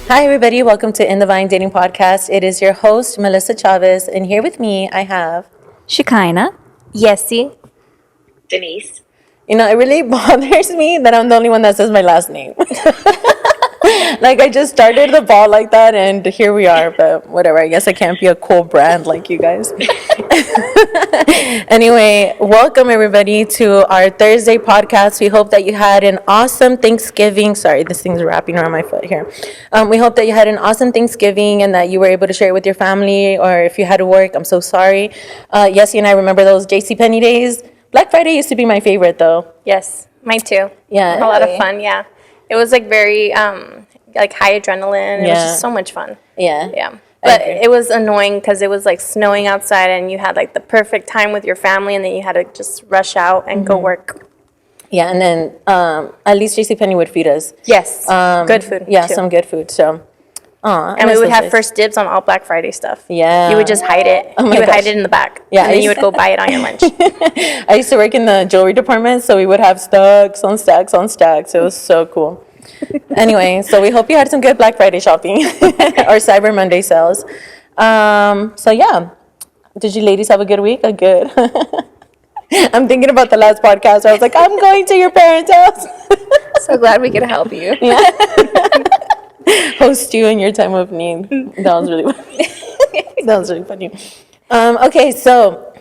Hi, everybody. Welcome to In the Vine Dating Podcast. It is your host, Melissa Chavez, and here with me, I have Shekinah. Yesy. Denise. You know, it really bothers me that I'm the only one that says my last name. Like, I just started the ball like that, and here we are, but whatever. I guess I can't be a cool brand like you guys. Anyway, welcome, everybody, to our Thursday podcast. We hope that you had an awesome Thanksgiving. Sorry, this thing's wrapping around my foot here. We hope that you had an awesome Thanksgiving and that you were able to share it with your family, or if you had to work, I'm so sorry. Yessie and I remember those JCPenney days. Black Friday used to be my favorite, though. Yes, mine too. Yeah. A lot of fun, yeah. It was like very like high adrenaline. It was just so much fun. Yeah. Yeah. But it was annoying because it was like snowing outside and you had like the perfect time with your family and then you had to just rush out and go work. Yeah, and then at least JCPenney would feed us. Yes. Good food. Yeah, too. some good food. So, And we would have first dibs on all Black Friday stuff. Yeah. You would just hide it. Oh my You would gosh. hide it in the back. Yeah, And then you would go buy it on your lunch. I used to work in the jewelry department, so we would have stacks on stacks on stacks. It was so cool. Anyway, so we hope you had some good Black Friday shopping or Cyber Monday sales. So yeah, did you ladies have a good week? A good. I'm thinking about the last podcast where I was like, I'm going to your parents' house. So glad we could help you. Host you in your time of need. That was really funny. That was really funny. Okay, so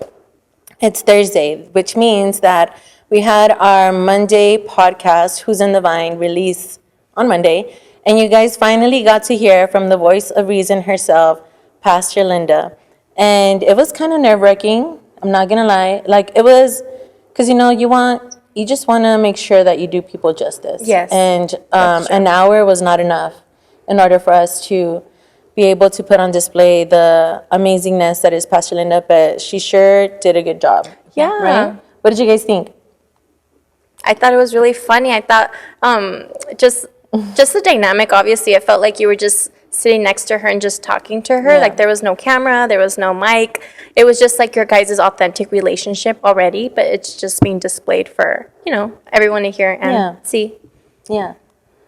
it's Thursday, which means that we had our Monday podcast, Who's in the Vine, release on Monday. And you guys finally got to hear from the voice of reason herself, Pastor Linda. And it was kind of nerve-wracking. I'm not going to lie. Like, it was, because, you just want to make sure that you do people justice. Yes. And an hour was not enough in order for us to be able to put on display the amazingness that is Pastor Linda, but she sure did a good job. Yeah. Right? What did you guys think? I thought it was really funny. I thought just the dynamic, obviously, it felt like you were just sitting next to her and just talking to her. Yeah. Like there was no camera, there was no mic. It was just like your guys' authentic relationship already, but it's just being displayed for, everyone to hear and see. Yeah.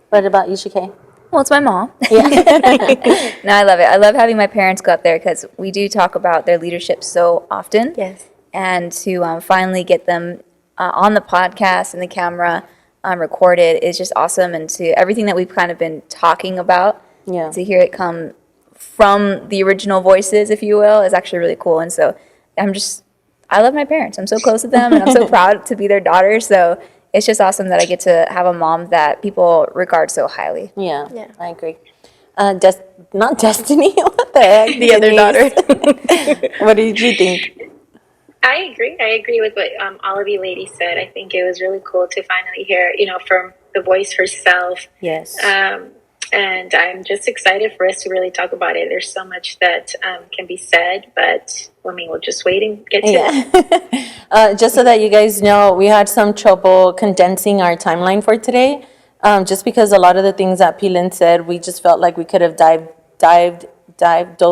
What about you, Shikay? Well, it's my mom. No, I love it. I love having my parents go up there because we do talk about their leadership so often. Yes. And to finally get them on the podcast and the camera recorded is just awesome. And to everything that we've kind of been talking about, to hear it come from the original voices, if you will, is actually really cool. And so I love my parents. I'm so close to them and I'm so proud to be their daughter. So it's just awesome that I get to have a mom that people regard so highly. Yeah. I agree. Not Destiny. What the heck? The other daughter. What did you think? I agree with what all of you ladies said. I think it was really cool to finally hear, from the voice herself. Yes. And I'm just excited for us to really talk about it. There's so much that can be said, but we'll just wait and get to it. Just so that you guys know, we had some trouble condensing our timeline for today. Just because a lot of the things that Pilin said, we just felt like we could have dove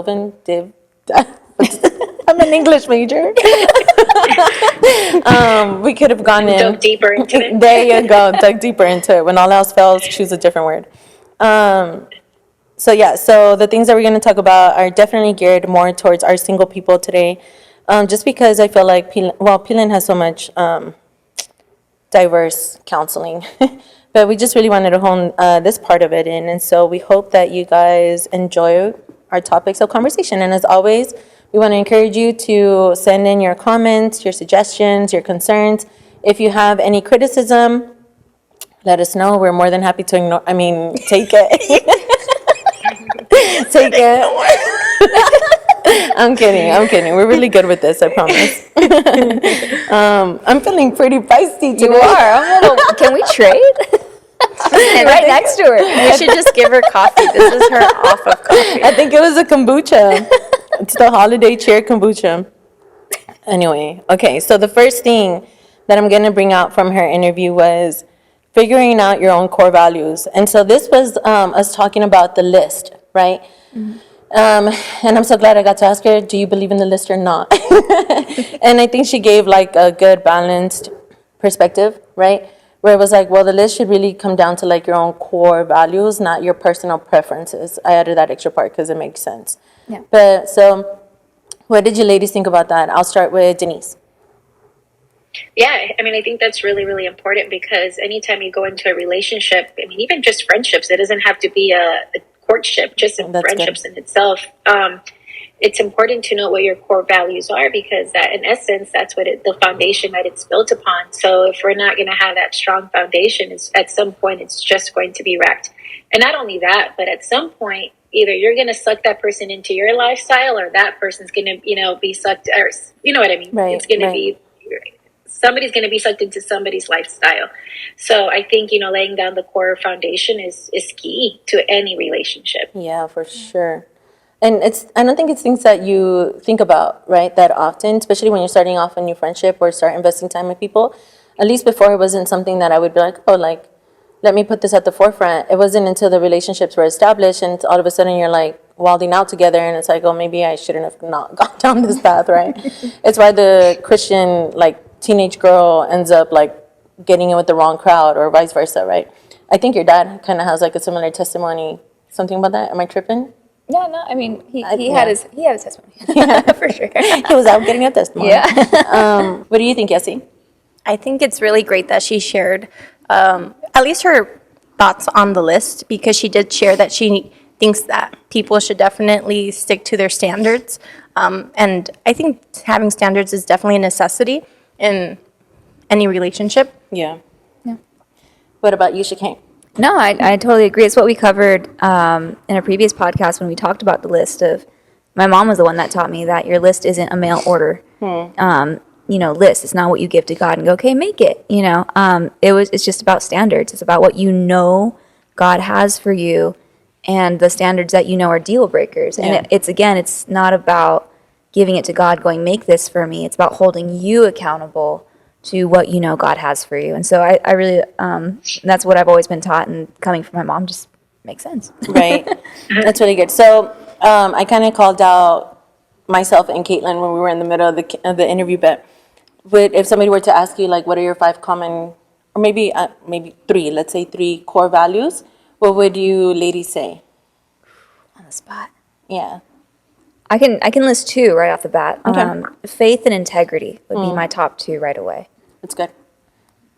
in. I'm an English major. We could have gone in. Dug deeper into it. There you go. Dug deeper into it. When all else fails, choose a different word. So the things that we're going to talk about are definitely geared more towards our single people today. Just because I feel like Pilin has so much diverse counseling. But we just really wanted to hone this part of it in. And so we hope that you guys enjoy our topics of conversation. And as always, we want to encourage you to send in your comments, your suggestions, your concerns. If you have any criticism, let us know. We're more than happy to take it. Take it. I'm kidding. We're really good with this, I promise. I'm feeling pretty feisty today. You are. Can we trade? Right next to her. We should just give her coffee. This is her off of coffee. I think it was a kombucha. It's the holiday cheer kombucha. Anyway, okay, so the first thing that I'm going to bring out from her interview was figuring out your own core values. And so this was us talking about the list, right? Mm-hmm. And I'm so glad I got to ask her, do you believe in the list or not? And I think she gave like a good balanced perspective, right? where it was like, well, the list should really come down to like your own core values, not your personal preferences. I added that extra part because it makes sense. Yeah. But so what did you ladies think about that? I'll start with Denise. Yeah, I mean, I think that's really, really important because anytime you go into a relationship, I mean, even just friendships, it doesn't have to be a courtship, just in friendships in itself. It's important to know what your core values are because that, in essence, that's what the foundation that it's built upon. So if we're not going to have that strong foundation, at some point, it's just going to be wrecked. And not only that, but at some point, either you're going to suck that person into your lifestyle or that person's going to, be sucked, or you know what I mean? Right, it's going to be... Somebody's going to be sucked into somebody's lifestyle. So I think, laying down the core foundation is key to any relationship. Yeah, for sure. And I don't think it's things that you think about, right, that often, especially when you're starting off a new friendship or start investing time with people. At least before, it wasn't something that I would be like, oh, like, let me put this at the forefront. It wasn't until the relationships were established and all of a sudden you're like wilding out together and it's like, oh, maybe I shouldn't have not gone down this path, right? It's why the Christian, like, teenage girl ends up like getting in with the wrong crowd or vice versa, right? I think your dad kind of has like a similar testimony. Something about that? Am I tripping? Yeah, no, I mean, he had his testimony. For sure. He was out getting a testimony. Yeah. What do you think, Yessie? I think it's really great that she shared at least her thoughts on the list because she did share that she thinks that people should definitely stick to their standards. And I think having standards is definitely a necessity in any relationship. Yeah. Yeah. What about you, Shakane? No, I totally agree. It's what we covered in a previous podcast when we talked about the list of, my mom was the one that taught me that your list isn't a mail order, list. It's not what you give to God and go, okay, make it, it's just about standards. It's about what God has for you and the standards that are deal breakers. Yeah. And it's not about giving it to God, going, make this for me. It's about holding you accountable to what God has for you. And so I really, that's what I've always been taught, and coming from my mom just makes sense. Right. That's really good. So I kind of called out myself and Caitlin when we were in the middle of the interview, but if somebody were to ask you, like, what are your 5 common, or maybe 3, let's say 3 core values, what would you ladies say? On the spot. Yeah. I can list 2 right off the bat. Okay. Faith and integrity would be my top 2 right away. That's good.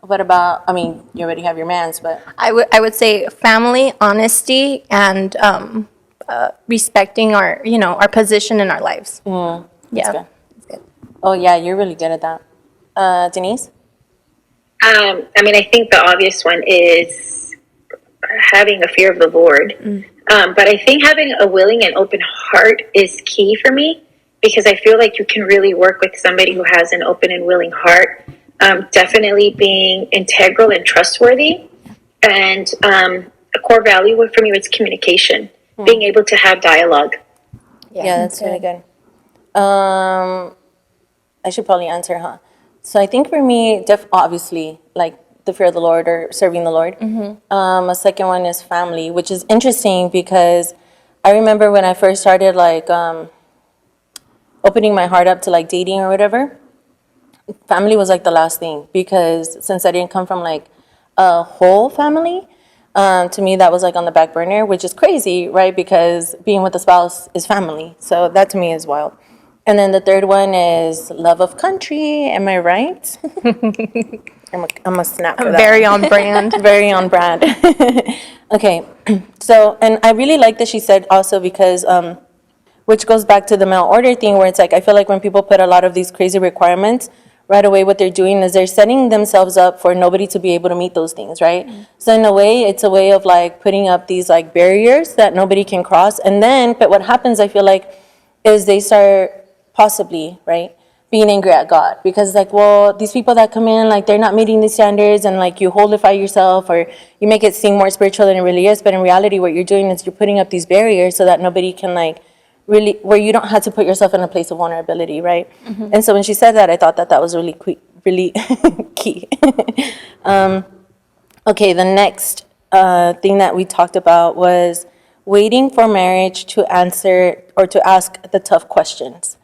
What about, you already have your mans, but... I would say family, honesty, and respecting our position in our lives. That's Yeah. good. That's good. Oh, yeah, you're really good at that. Denise? I think the obvious one is having a fear of the Lord. But I think having a willing and open heart is key for me because I feel like you can really work with somebody who has an open and willing heart. Definitely being integral and trustworthy. And a core value for me was communication, being able to have dialogue. Yeah, that's really good. I should probably answer, huh? So I think for me, obviously, like the fear of the Lord or serving the Lord. A second one is family, which is interesting because I remember when I first started like opening my heart up to like dating or whatever, family was like the last thing because since I didn't come from like a whole family, to me that was like on the back burner, which is crazy, right? Because being with a spouse is family. So that to me is wild. And then the third one is love of country. Am I right? I'm a snap for that. Very on brand. Very on brand. Okay. So, and I really like that she said also because, which goes back to the mail order thing where it's like, I feel like when people put a lot of these crazy requirements, right away what they're doing is they're setting themselves up for nobody to be able to meet those things, right? So in a way, it's a way of like putting up these like barriers that nobody can cross. And then, but what happens, I feel like, is they start possibly, right, being angry at God because like, well, these people that come in, like they're not meeting these standards and like you holify yourself or you make it seem more spiritual than it really is. But in reality, what you're doing is you're putting up these barriers so that nobody can like really, where you don't have to put yourself in a place of vulnerability, right? And so when she said that, I thought that was really really key. Okay, the next thing that we talked about was waiting for marriage to answer or to ask the tough questions.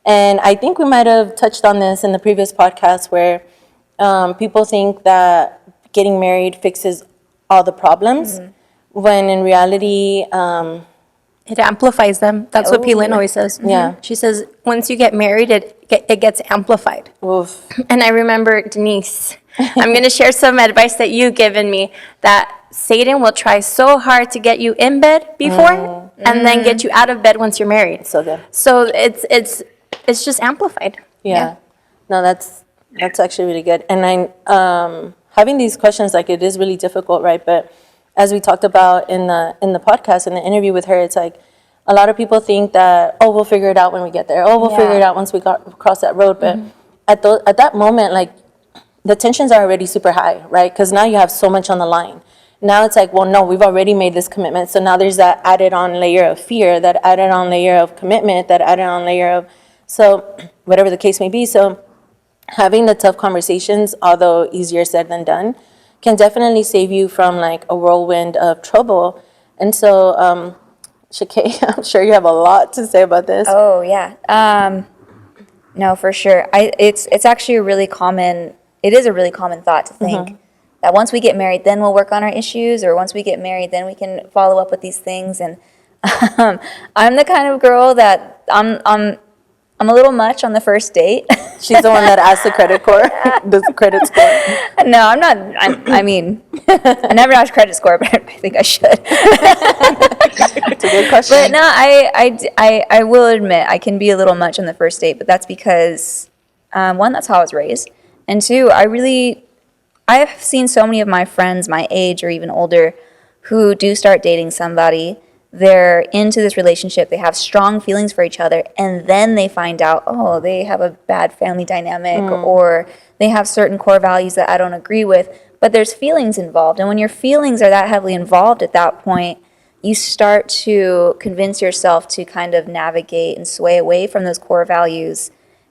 And I think we might have touched on this in the previous podcast where people think that getting married fixes all the problems, when in reality, It amplifies them. That's what P. Lynn always says. Yeah. She says, once you get married, it gets amplified. oof, And I remember, Denise, I'm going to share some advice that you've given me, that Satan will try so hard to get you in bed before and then get you out of bed once you're married. so good. So it's just amplified. Yeah. No, that's actually really good. And having these questions, like, it is really difficult, right? But as we talked about in the podcast, in the interview with her, it's like a lot of people think that, oh, we'll figure it out when we get there. Oh, we'll figure it out once we cross that road. But at that moment, like, the tensions are already super high, right? Because now you have so much on the line. Now it's like, well, no, we've already made this commitment. So now there's that added on layer of fear, that added on layer of commitment, that added on layer of, so whatever the case may be. So having the tough conversations, although easier said than done, can definitely save you from like a whirlwind of trouble. And so, Shakay, I'm sure you have a lot to say about this. Oh, yeah. No, for sure. It's actually a really common thought to think that once we get married, then we'll work on our issues, or once we get married, then we can follow up with these things. And I'm the kind of girl that I'm a little much on the first date. She's the one that asked the credit score. No, I'm not. I mean, I never asked credit score, but I think I should. It's a good question. But no, I will admit I can be a little much on the first date, but that's because, one, that's how I was raised, and two, I've seen so many of my friends my age or even older who do start dating somebody. They're into this relationship, they have strong feelings for each other, and then they find out, oh, they have a bad family dynamic, or they have certain core values that I don't agree with, but there's feelings involved. And when your feelings are that heavily involved at that point, you start to convince yourself to kind of navigate and sway away from those core values.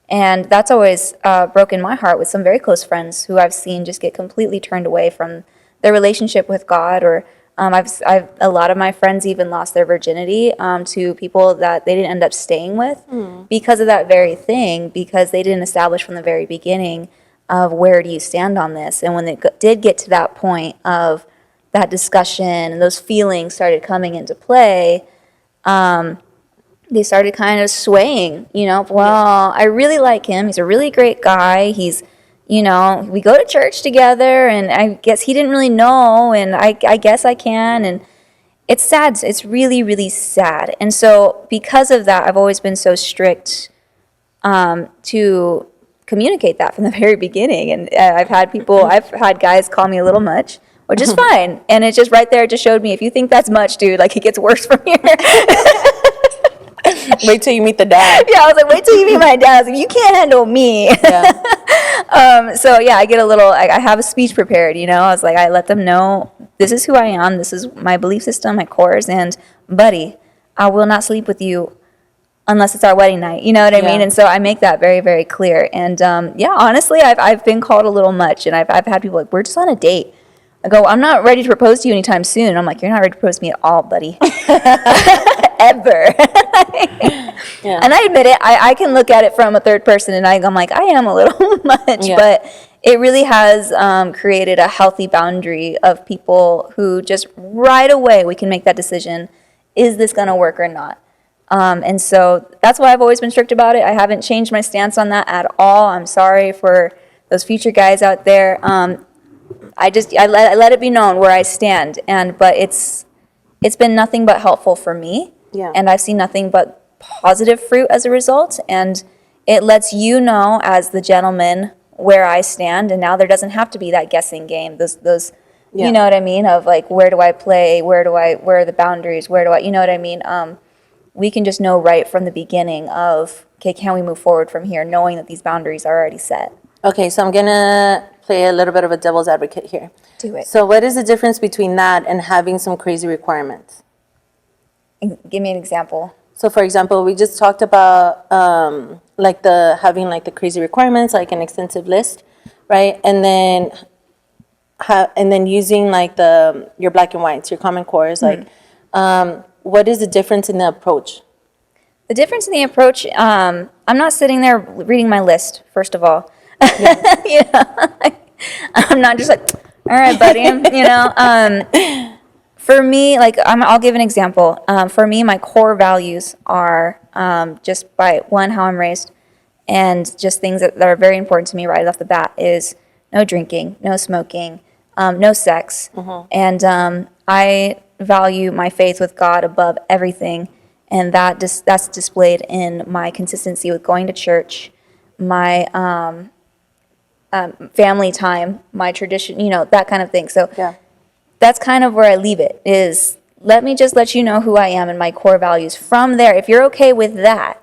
And that's always broken my heart with some very close friends who I've seen just get completely turned away from their relationship with God, or I've a lot of my friends even lost their virginity to people that they didn't end up staying with because of that very thing, because they didn't establish from the very beginning of where do you stand on this. And when they did get to that point of that discussion and those feelings started coming into play, they started kind of swaying, well, I really like him. He's a really great guy. He's, we go to church together, and I guess he didn't really know, and I guess I can. And it's sad. It's really, really sad. And so because of that, I've always been so strict to communicate that from the very beginning. And I've had guys call me a little much, which is fine. And it's just right there, it just showed me, if you think that's much, dude, like, it gets worse from here. Wait till you meet the dad. Yeah, I was like, wait till you meet my dad. I was like, you can't handle me. Yeah. So yeah, I get a little, I have a speech prepared, I was like, I let them know, this is who I am, this is my belief system, my cores, and buddy, I will not sleep with you unless it's our wedding night, you know what I mean? And so I make that very, very clear. And yeah, honestly, I've been called a little much, and I've had people like, we're just on a date. I go, I'm not ready to propose to you anytime soon. And I'm like, you're not ready to propose to me at all, buddy. Ever. Yeah. And I admit it, I can look at it from a third person, and I'm like, I am a little much. Yeah. But it really has created a healthy boundary of people who just right away we can make that decision, is this going to work or not? And so that's why I've always been strict about it. I haven't changed my stance on that at all. I'm sorry for those future guys out there. I let it be known where I stand, but it's been nothing but helpful for me, and I've seen nothing but positive fruit as a result, and it lets you know as the gentleman where I stand, and now there doesn't have to be that guessing game. Those you know what I mean, of like, where do I play? Where are the boundaries? Where do I, you know what I mean? We can just know right from the beginning of, okay, can we move forward from here, knowing that these boundaries are already set. Okay, so I'm gonna play a little bit of a devil's advocate here. Do it. So what is the difference between that and having some crazy requirements? Give me an example. So for example, we just talked about having the crazy requirements, like an extensive list, right? And then using like your black and whites, your common cores, what is the difference in the approach? The difference in the approach, I'm not sitting there reading my list, first of all. I'm not just like, All right, buddy. For me, like I'll give an example. For me, my core values are just by one, how I'm raised, and just things that are very important to me right off the bat is no drinking, no smoking, no sex, and I value my faith with God above everything, and that's displayed in my consistency with going to church, my family time, my tradition, that kind of thing. So that's kind of where I leave it, is let me just let you know who I am and my core values. From there, if you're okay with that,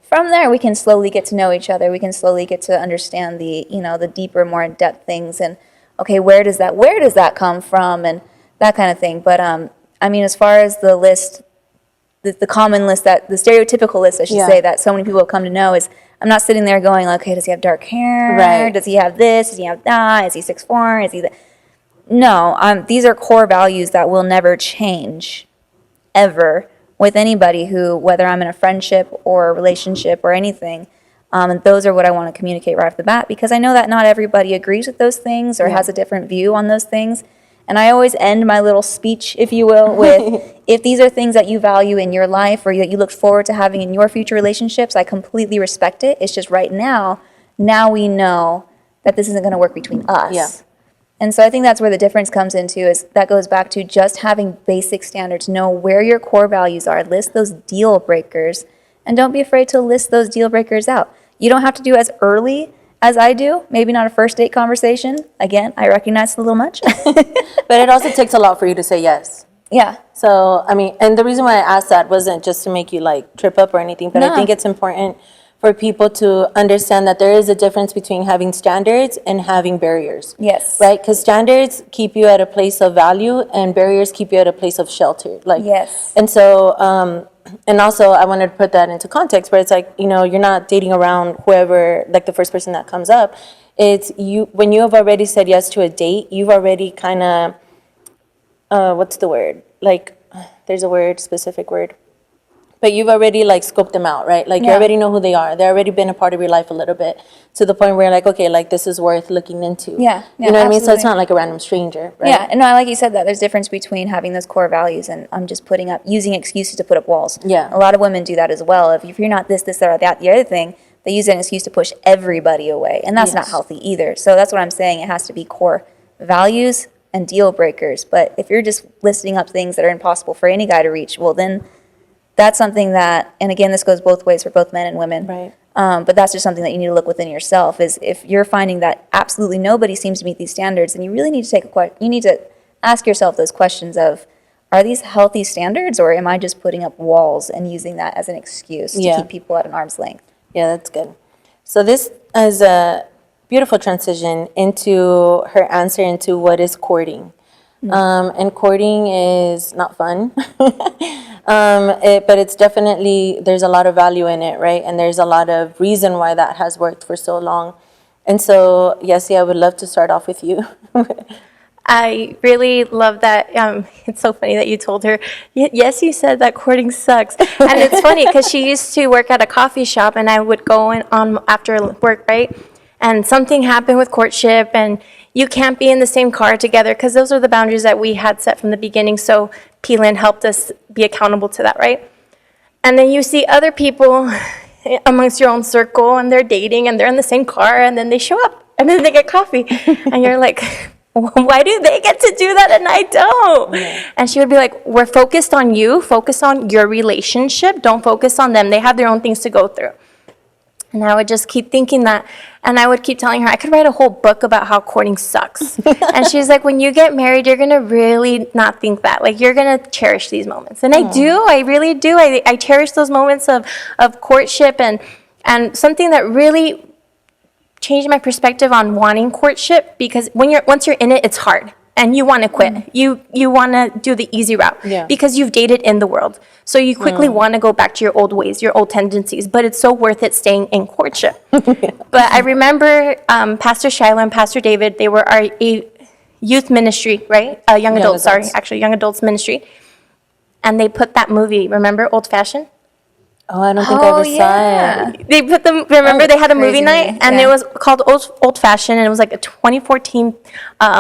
from there we can slowly get to know each other. We can slowly get to understand the deeper, more in-depth things, and okay, where does that come from, and that kind of thing. But as far as the list, the common list, that the stereotypical list, I should say, that so many people have come to know, is I'm not sitting there going, okay, does he have dark hair? Right. Does he have this? Does he have that? Is he 6'4"? Is he that? No, these are core values that will never change, ever, with anybody who, whether I'm in a friendship or a relationship or anything. And those are what I want to communicate right off the bat, because I know that not everybody agrees with those things or has a different view on those things. And I always end my little speech, if you will, with if these are things that you value in your life or that you look forward to having in your future relationships, I completely respect it. It's just right now we know that this isn't going to work between us. Yeah. And so I think that's where the difference comes into, is that goes back to just having basic standards. Know where your core values are. List those deal breakers. And don't be afraid to list those deal breakers out. You don't have to do as early as I do. Maybe not a first date conversation. Again, I recognize it's a little much. But it also takes a lot for you to say yes. Yeah. So, and the reason why I asked that wasn't just to make you trip up or anything, but I think it's important for people to understand that there is a difference between having standards and having barriers. Yes. Right? Because standards keep you at a place of value and barriers keep you at a place of shelter. Yes. And so, and also I wanted to put that into context where it's you're not dating around whoever, the first person that comes up. It's you, when you have already said yes to a date, you've already kind of, what's the word? There's a specific word. But you've already scoped them out, right? You already know who they are. They've already been a part of your life a little bit, to the point where you're okay, this is worth looking into. Yeah. You know what I mean? So it's not like a random stranger, right? Yeah, and no, like you said, that there's a difference between having those core values and I'm just using excuses to put up walls. Yeah. A lot of women do that as well. If you're not this, or that, the other thing, they use an excuse to push everybody away, and that's not healthy either. So that's what I'm saying. It has to be core values and deal breakers. But if you're just listing up things that are impossible for any guy to reach, well, then that's something that, and again, this goes both ways for both men and women. Right. But that's just something that you need to look within yourself, is if you're finding that absolutely nobody seems to meet these standards, then you really need to you need to ask yourself those questions of, are these healthy standards, or am I just putting up walls and using that as an excuse to keep people at an arm's length? Yeah, that's good. So this is a beautiful transition into her answer into what is courting. And courting is not fun, but it's definitely, there's a lot of value in it, right? And there's a lot of reason why that has worked for so long. And so, Yessie, I would love to start off with you. I really love that. It's so funny that you told her, yes, you said that courting sucks. And it's funny because she used to work at a coffee shop, and I would go in on after work, right? And something happened with courtship, and you can't be in the same car together, because those are the boundaries that we had set from the beginning. So P-Lynn helped us be accountable to that, right? And then you see other people amongst your own circle, and they're dating, and they're in the same car, and then they show up, and then they get coffee. And you're like, why do they get to do that and I don't? Yeah. And she would be like, we're focused on you. Focus on your relationship. Don't focus on them. They have their own things to go through. And I would just keep thinking that. And I would keep telling her, I could write a whole book about how courting sucks. And she's like, when you get married, you're going to really not think that. You're going to cherish these moments. And I do. I really do. I cherish those moments of courtship. And something that really changed my perspective on wanting courtship, because once you're in it, it's hard. And you want to quit. You want to do the easy route because you've dated in the world. So you quickly want to go back to your old ways, your old tendencies. But it's so worth it staying in courtship. But I remember Pastor Shiloh and Pastor David, they were a youth ministry, right? Young adults ministry. And they put that movie, remember, Old Fashioned? Oh, I don't think I ever saw it. They put them. Remember, they had a movie crazy night, movie, and yeah. it was called Old Fashioned, and it was like a 2014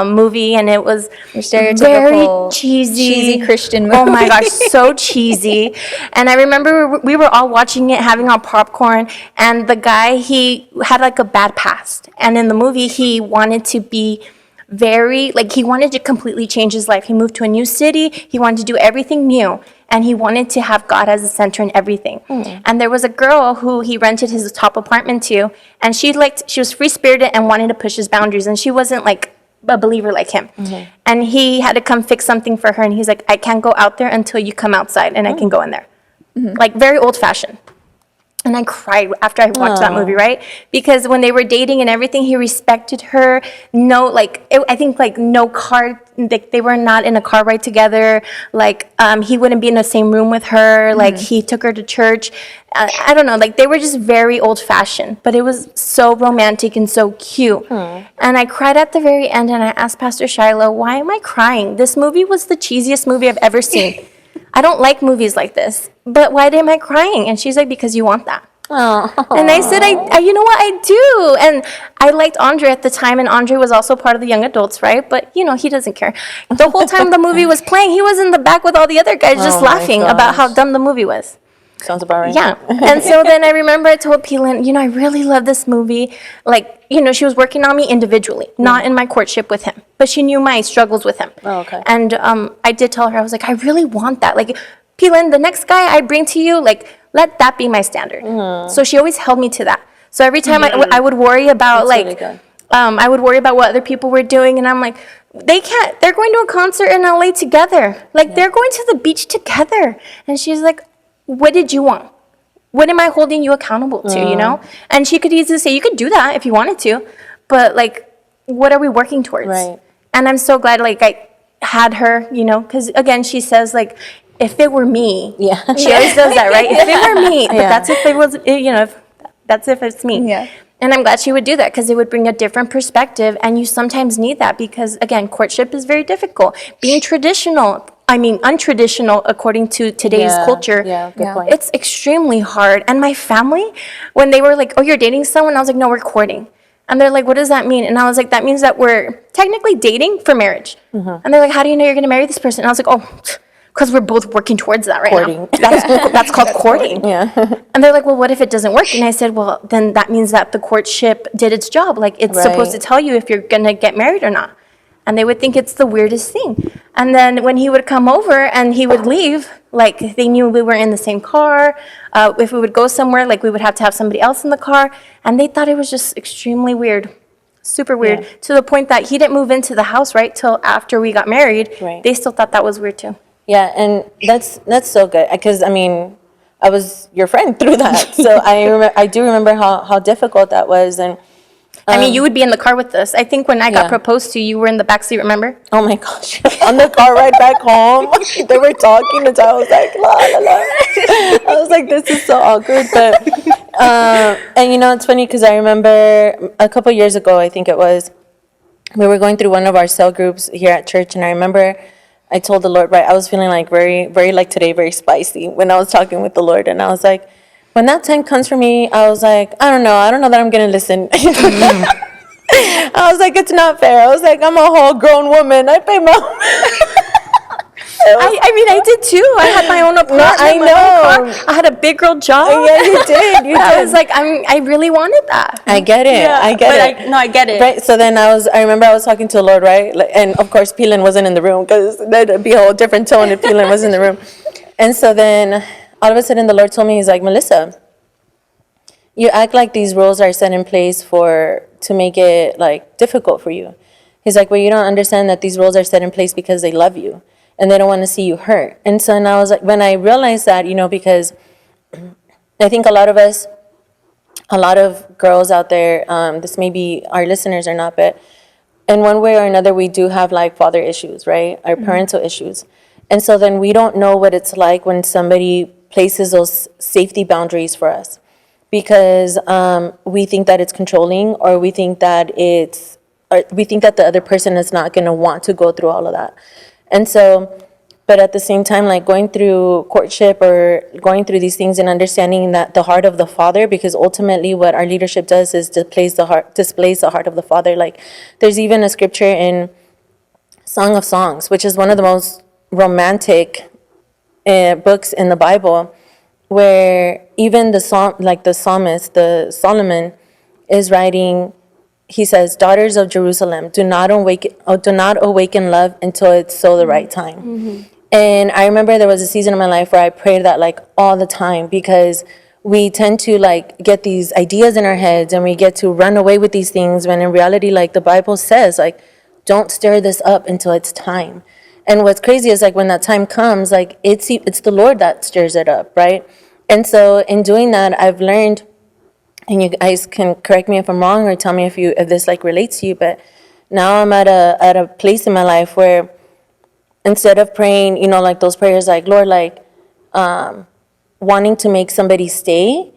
movie, and it was Your stereotypical very cheesy Christian Oh my movie. gosh, so cheesy. And I remember we were all watching it, having our popcorn, and the guy, he had like a bad past, and in the movie he wanted to be he wanted to completely change his life. He moved to a new city. He wanted to do everything new. And he wanted to have God as the center in everything. And there was a girl who he rented his top apartment to, and she was free-spirited and wanted to push his boundaries, and she wasn't like a believer like him. And he had to come fix something for her, and he's like, I can't go out there until you come outside, and I can go in there. Like, very old-fashioned. And I cried after I watched that movie, right? Because when they were dating and everything, he respected her. I think like no car, like they were not in a car ride together. Like he wouldn't be in the same room with her. Like he took her to church. I don't know, like they were just very old fashioned, but it was so romantic and so cute. And I cried at the very end, and I asked Pastor Shiloh, why am I crying? This movie was the cheesiest movie I've ever seen. I don't like movies like this, but why am I crying? And she's like, because you want that. And I said, I you know what, I do. And I liked Andre at the time, and Andre was also part of the young adults, right? But, you know, he doesn't care. The whole time the movie was playing, he was in the back with all the other guys just laughing about how dumb the movie was. Sounds about right. Yeah. And so then I remember I told Peelan, you know, I really love this movie. Like, you know, she was working on me individually, not in my courtship with him. But she knew my struggles with him. Oh, okay. And I did tell her, I was like, I really want that. Like, Peelan, the next guy I bring to you, like, let that be my standard. So she always held me to that. So every time I would worry about, That's like, really good. I would worry about what other people were doing. And I'm like, they're going to a concert in LA together. Like, they're going to the beach together. And she's like, what did you want? What am I holding you accountable to, you know? And she could easily say, you could do that if you wanted to, but like, what are we working towards? Right. And I'm so glad, like, I had her, you know, because again, she says, like, if it were me, Yeah. she always does that, right? If it were me, but Yeah. that's if it was, you know, that's if it's me. Yeah. And I'm glad she would do that because it would bring a different perspective. And you sometimes need that because, again, courtship is very difficult. Being untraditional according to today's culture, Yeah, good point. it's extremely hard. And my family, when they were like, oh, you're dating someone? I was like, no, we're courting. And they're like, what does that mean? And I was like, that means that we're technically dating for marriage. And they're like, how do you know you're going to marry this person? And I was like, oh, because we're both working towards that right Courting. now. That's called courting. Yeah. And they're like, well, what if it doesn't work? And I said, well, then that means that the courtship did its job. Like, it's supposed to Right. tell you if you're going to get married or not. And they would think it's the weirdest thing. And then when he would come over and he would leave, like, they knew we were in the same car. If we would go somewhere, like, we would have to have somebody else in the car. And they thought it was just extremely weird. Super weird. Yeah. To the point that he didn't move into the house, right, till after we got married. Right. They still thought that was weird, too. Yeah, and that's so good because I mean, I was your friend through that, so I do remember how difficult that was, and I mean, you would be in the car with us. I think when I got Yeah. proposed to, you were in the backseat, remember? oh my gosh, on the car ride back home, they were talking, and I was like, la la la. I was like, this is so awkward, but and you know, it's funny because I remember a couple years ago, I think it was, we were going through one of our cell groups here at church, and I remember I told the Lord, right, I was feeling like very, very like today, very spicy when I was talking with the Lord. And I was like, when that time comes for me, I was like, I don't know that I'm going to listen. I was like, it's not fair. I was like, I'm a whole grown woman. I pay my I mean, I did too. I had my own apartment. I my own know. car. I had a big girl job. Yeah, you did. You I did. was like, I really wanted that. I get it. I get it. I get it. Right. So then I remember I was talking to the Lord, right? And of course, Peelan wasn't in the room because that'd be a whole different tone if Peelan was in the room. And so then all of a sudden the Lord told me, he's like, Melissa, you act like these rules are set in place to make it like difficult for you. He's like, well, you don't understand that these rules are set in place because they love you and they don't want to see you hurt. And so then I was like, when I realized that, you know, because I think a lot of girls out there, this may be our listeners or not, but in one way or another, we do have like father issues, right? Our parental issues. And so then we don't know what it's like when somebody places those safety boundaries for us because we think that it's controlling or we think that the other person is not going to want to go through all of that. And so But at the same time, like going through courtship or going through these things and understanding that the heart of the Father, because ultimately what our leadership does is displays the heart of the Father. Like there's even a scripture in Song of Songs, which is one of the most romantic books in the Bible, where even the psalmist, the Solomon, is writing. He says, "Daughters of Jerusalem, do not awaken love until it's so the right time." And I remember there was a season of my life where I prayed that like all the time, because we tend to like get these ideas in our heads and we get to run away with these things, when in reality, like the Bible says, like, don't stir this up until it's time. And what's crazy is like when that time comes, like it's the Lord that stirs it up, right? And so in doing that, I've learned, and you guys can correct me if I'm wrong or tell me if this like relates to you, but now I'm at a place in my life where instead of praying, like those prayers like, Lord, like wanting to make somebody stay,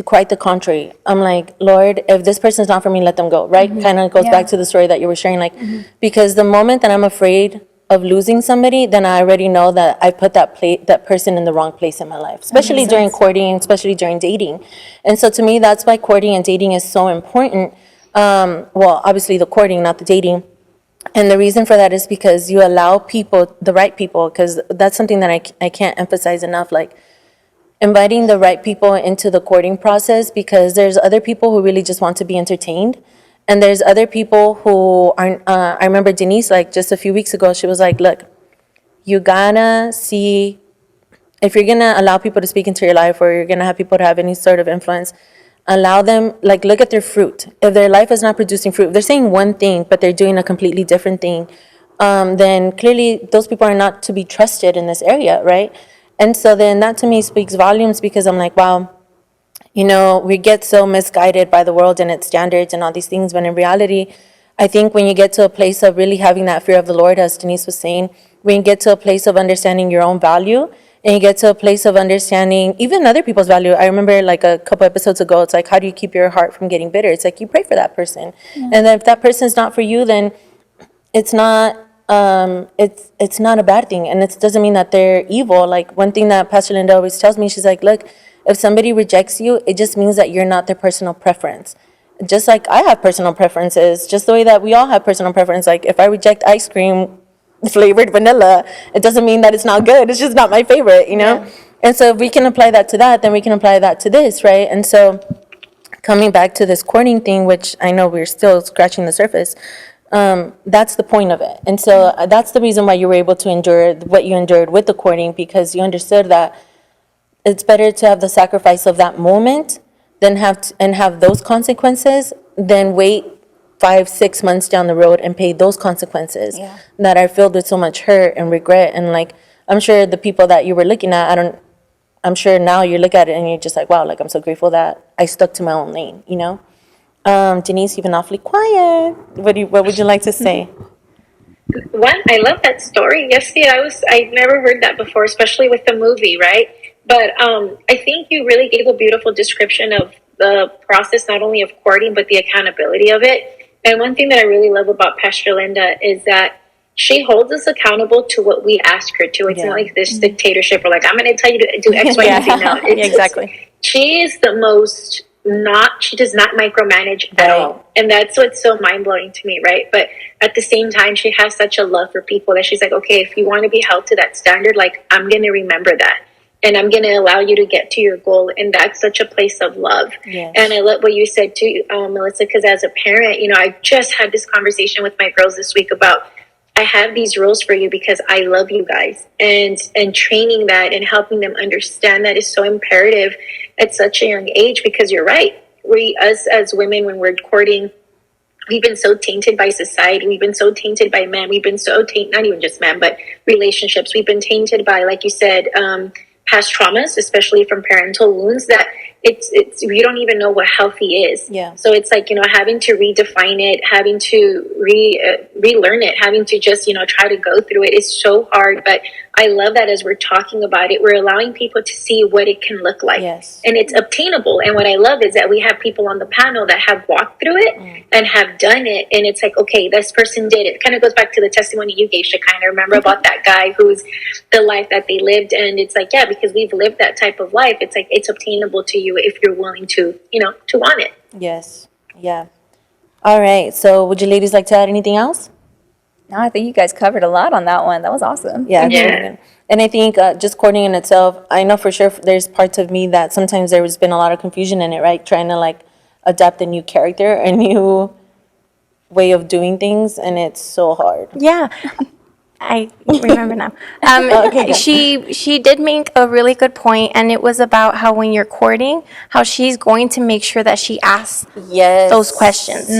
quite the contrary. I'm like, Lord, if this person's not for me, let them go, right? Kind of goes back to the story that you were sharing, like, because the moment that I'm afraid of losing somebody, then I already know that I put that person in the wrong place in my life, especially during courting, especially during dating. And so to me, that's why courting and dating is so important. Well, obviously the courting, not the dating. And the reason for that is because you allow people, the right people, because that's something that I can't emphasize enough, like inviting the right people into the courting process, because there's other people who really just want to be entertained. And there's other people who aren't, I remember Denise, like just a few weeks ago, she was like, look, you gotta see, if you're gonna allow people to speak into your life or you're gonna have people to have any sort of influence, allow them, like look at their fruit. If their life is not producing fruit, if they're saying one thing, but they're doing a completely different thing, then clearly those people are not to be trusted in this area, right? And so then that to me speaks volumes, because I'm like, wow, we get so misguided by the world and its standards and all these things, when in reality, I think when you get to a place of really having that fear of the Lord, as Denise was saying, when you get to a place of understanding your own value, and you get to a place of understanding even other people's value. I remember like a couple episodes ago, it's like, how do you keep your heart from getting bitter? It's like you pray for that person. And then if that person's not for you, then it's not it's not a bad thing, and it doesn't mean that they're evil. Like one thing that Pastor Linda always tells me, she's like, look, if somebody rejects you, it just means that you're not their personal preference. Just like I have personal preferences, just the way that we all have personal preference. Like if I reject ice cream flavored vanilla, it doesn't mean that it's not good. It's just not my favorite, And so if we can apply that to that, then we can apply that to this, right? And so coming back to this courting thing, which I know we're still scratching the surface, that's the point of it. And so that's the reason why you were able to endure what you endured with the courting, because you understood that it's better to have the sacrifice of that moment than have those consequences than wait 5-6 months down the road and pay those consequences that are filled with so much hurt and regret. And like, I'm sure the people that you were looking at, I'm sure now you look at it and you're just like, wow, like I'm so grateful that I stuck to my own lane, Denise, you've been awfully quiet. What would you like to say? One, I love that story. Yes, I never heard that before, especially with the movie, right? But I think you really gave a beautiful description of the process, not only of courting, but the accountability of it. And one thing that I really love about Pastor Linda is that she holds us accountable to what we ask her to. It's not like this dictatorship or like, I'm going to tell you to do X, Y, and Z. No, Exactly. She is the most she does not micromanage at all. And that's what's so mind blowing to me, right? But at the same time, she has such a love for people that she's like, okay, if you want to be held to that standard, like I'm going to remember that. And I'm going to allow you to get to your goal. And that's such a place of love. Yes. And I love what you said too, Melissa, because as a parent, I just had this conversation with my girls this week about, I have these rules for you because I love you guys, and training that and helping them understand that is so imperative at such a young age, because you're right. Us as women, when we're courting, we've been so tainted by society. We've been so tainted by men. We've been so tainted, not even just men, but relationships. We've been tainted by, like you said, past traumas, especially from parental wounds, that it's you don't even know what healthy is. Yeah. So it's like, having to redefine it, having to relearn it, having to just, try to go through it is so hard. But I love that as we're talking about it, we're allowing people to see what it can look like. Yes. And it's obtainable. And what I love is that we have people on the panel that have walked through it and have done it. And it's like, okay, this person did it. It kind of goes back to the testimony you gave, Shekinah. Remember about that guy who's the life that they lived. And it's like, yeah, because we've lived that type of life. It's like, it's obtainable to you if you're willing to, to want it. Yes. Yeah. All right. So would you ladies like to add anything else? No, I think you guys covered a lot on that one. That was awesome. Yeah. Yeah. And I think just courting in itself, I know for sure there's parts of me that sometimes there has been a lot of confusion in it, right? Trying to like adapt a new character, a new way of doing things, and it's so hard. Yeah. I remember now. Okay. She did make a really good point, and it was about how when you're courting, how she's going to make sure that she asks Yes. those questions.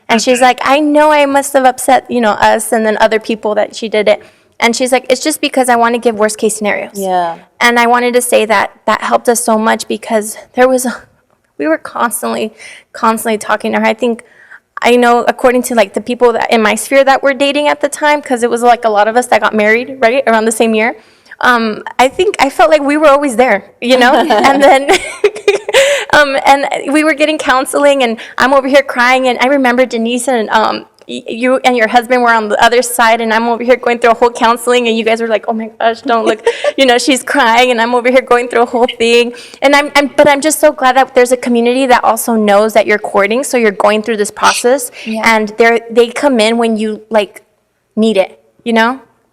And she's like, I know I must have upset, us and then other people that she did it. And she's like, it's just because I want to give worst case scenarios. Yeah. And I wanted to say that helped us so much because we were constantly talking to her. I know according to like the people that in my sphere that were dating at the time, because it was like a lot of us that got married, right, around the same year. I felt like we were always there, and then and we were getting counseling, and I'm over here crying, and I remember Denise and you and your husband were on the other side, and I'm over here going through a whole counseling, and you guys were like, oh my gosh, don't look, she's crying, and I'm over here going through a whole thing, and I'm just so glad that there's a community that also knows that you're courting, so you're going through this process, and they come in when you like need it,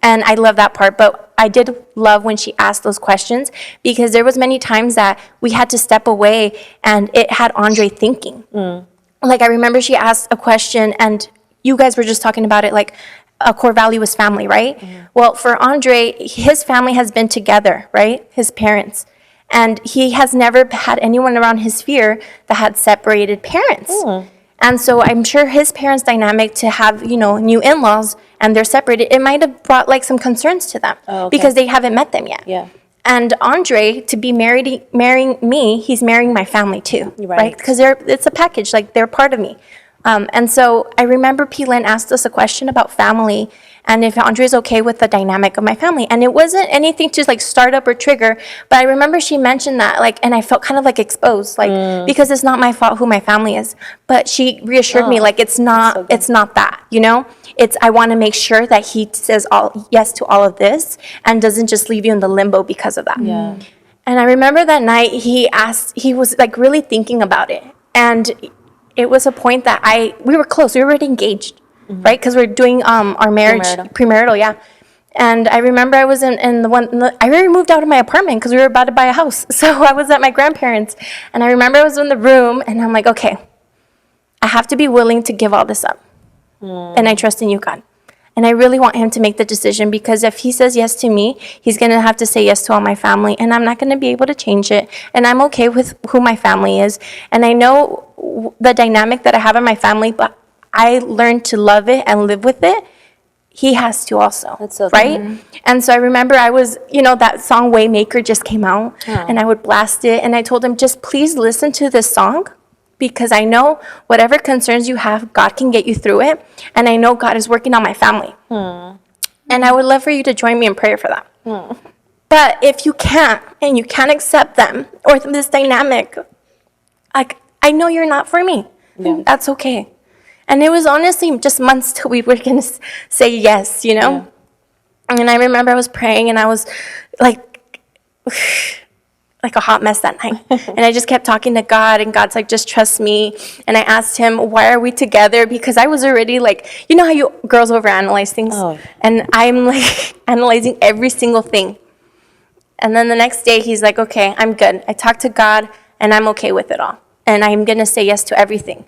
and I love that part. But I did love when she asked those questions, because there was many times that we had to step away, and it had Andre thinking. Like I remember she asked a question, and you guys were just talking about it, like a core value is family, right? Well, for Andre, his family has been together, right? His parents. And he has never had anyone around his sphere that had separated parents. And so I'm sure his parents' dynamic to have, new in-laws and they're separated, it might have brought like some concerns to them because they haven't met them yet. Yeah. And Andre, to be marrying me, he's marrying my family too, Right. Because it's a package, like they're part of me. And so I remember P. Lynn asked us a question about family and if Andre's okay with the dynamic of my family. And it wasn't anything to like start up or trigger, but I remember she mentioned that, like, and I felt kind of like exposed, like, because it's not my fault who my family is. But she reassured me, like, it's not that, It's, I want to make sure that he says yes to all of this and doesn't just leave you in the limbo because of that. Yeah. And I remember that night he was like really thinking about it. And it was a point that we were close. We were already engaged, right? Because we're doing our marriage, premarital, yeah. And I remember I was I already moved out of my apartment because we were about to buy a house. So I was at my grandparents. And I remember I was in the room and I'm like, okay, I have to be willing to give all this up. And I trust in you, God. And I really want him to make the decision, because if he says yes to me, he's going to have to say yes to all my family, and I'm not going to be able to change it. And I'm okay with who my family is. And I know the dynamic that I have in my family, but I learned to love it and live with it. He has to also, That's so right? And so I remember I was, that song Waymaker just came out, and I would blast it. And I told him, just please listen to this song, because I know whatever concerns you have, God can get you through it. And I know God is working on my family. And I would love for you to join me in prayer for that. But if you can't, and you can't accept them, or this dynamic, I know you're not for me. Yeah. That's okay. And it was honestly just months till we were going to say yes, Yeah. And I remember I was praying, and I was like a hot mess that night. And I just kept talking to God, and God's like, just trust me. And I asked him, why are we together? Because I was already like, how you girls overanalyze things? Oh. And I'm like analyzing every single thing. And then the next day he's like, okay, I'm good. I talked to God and I'm okay with it all. And I'm going to say yes to everything.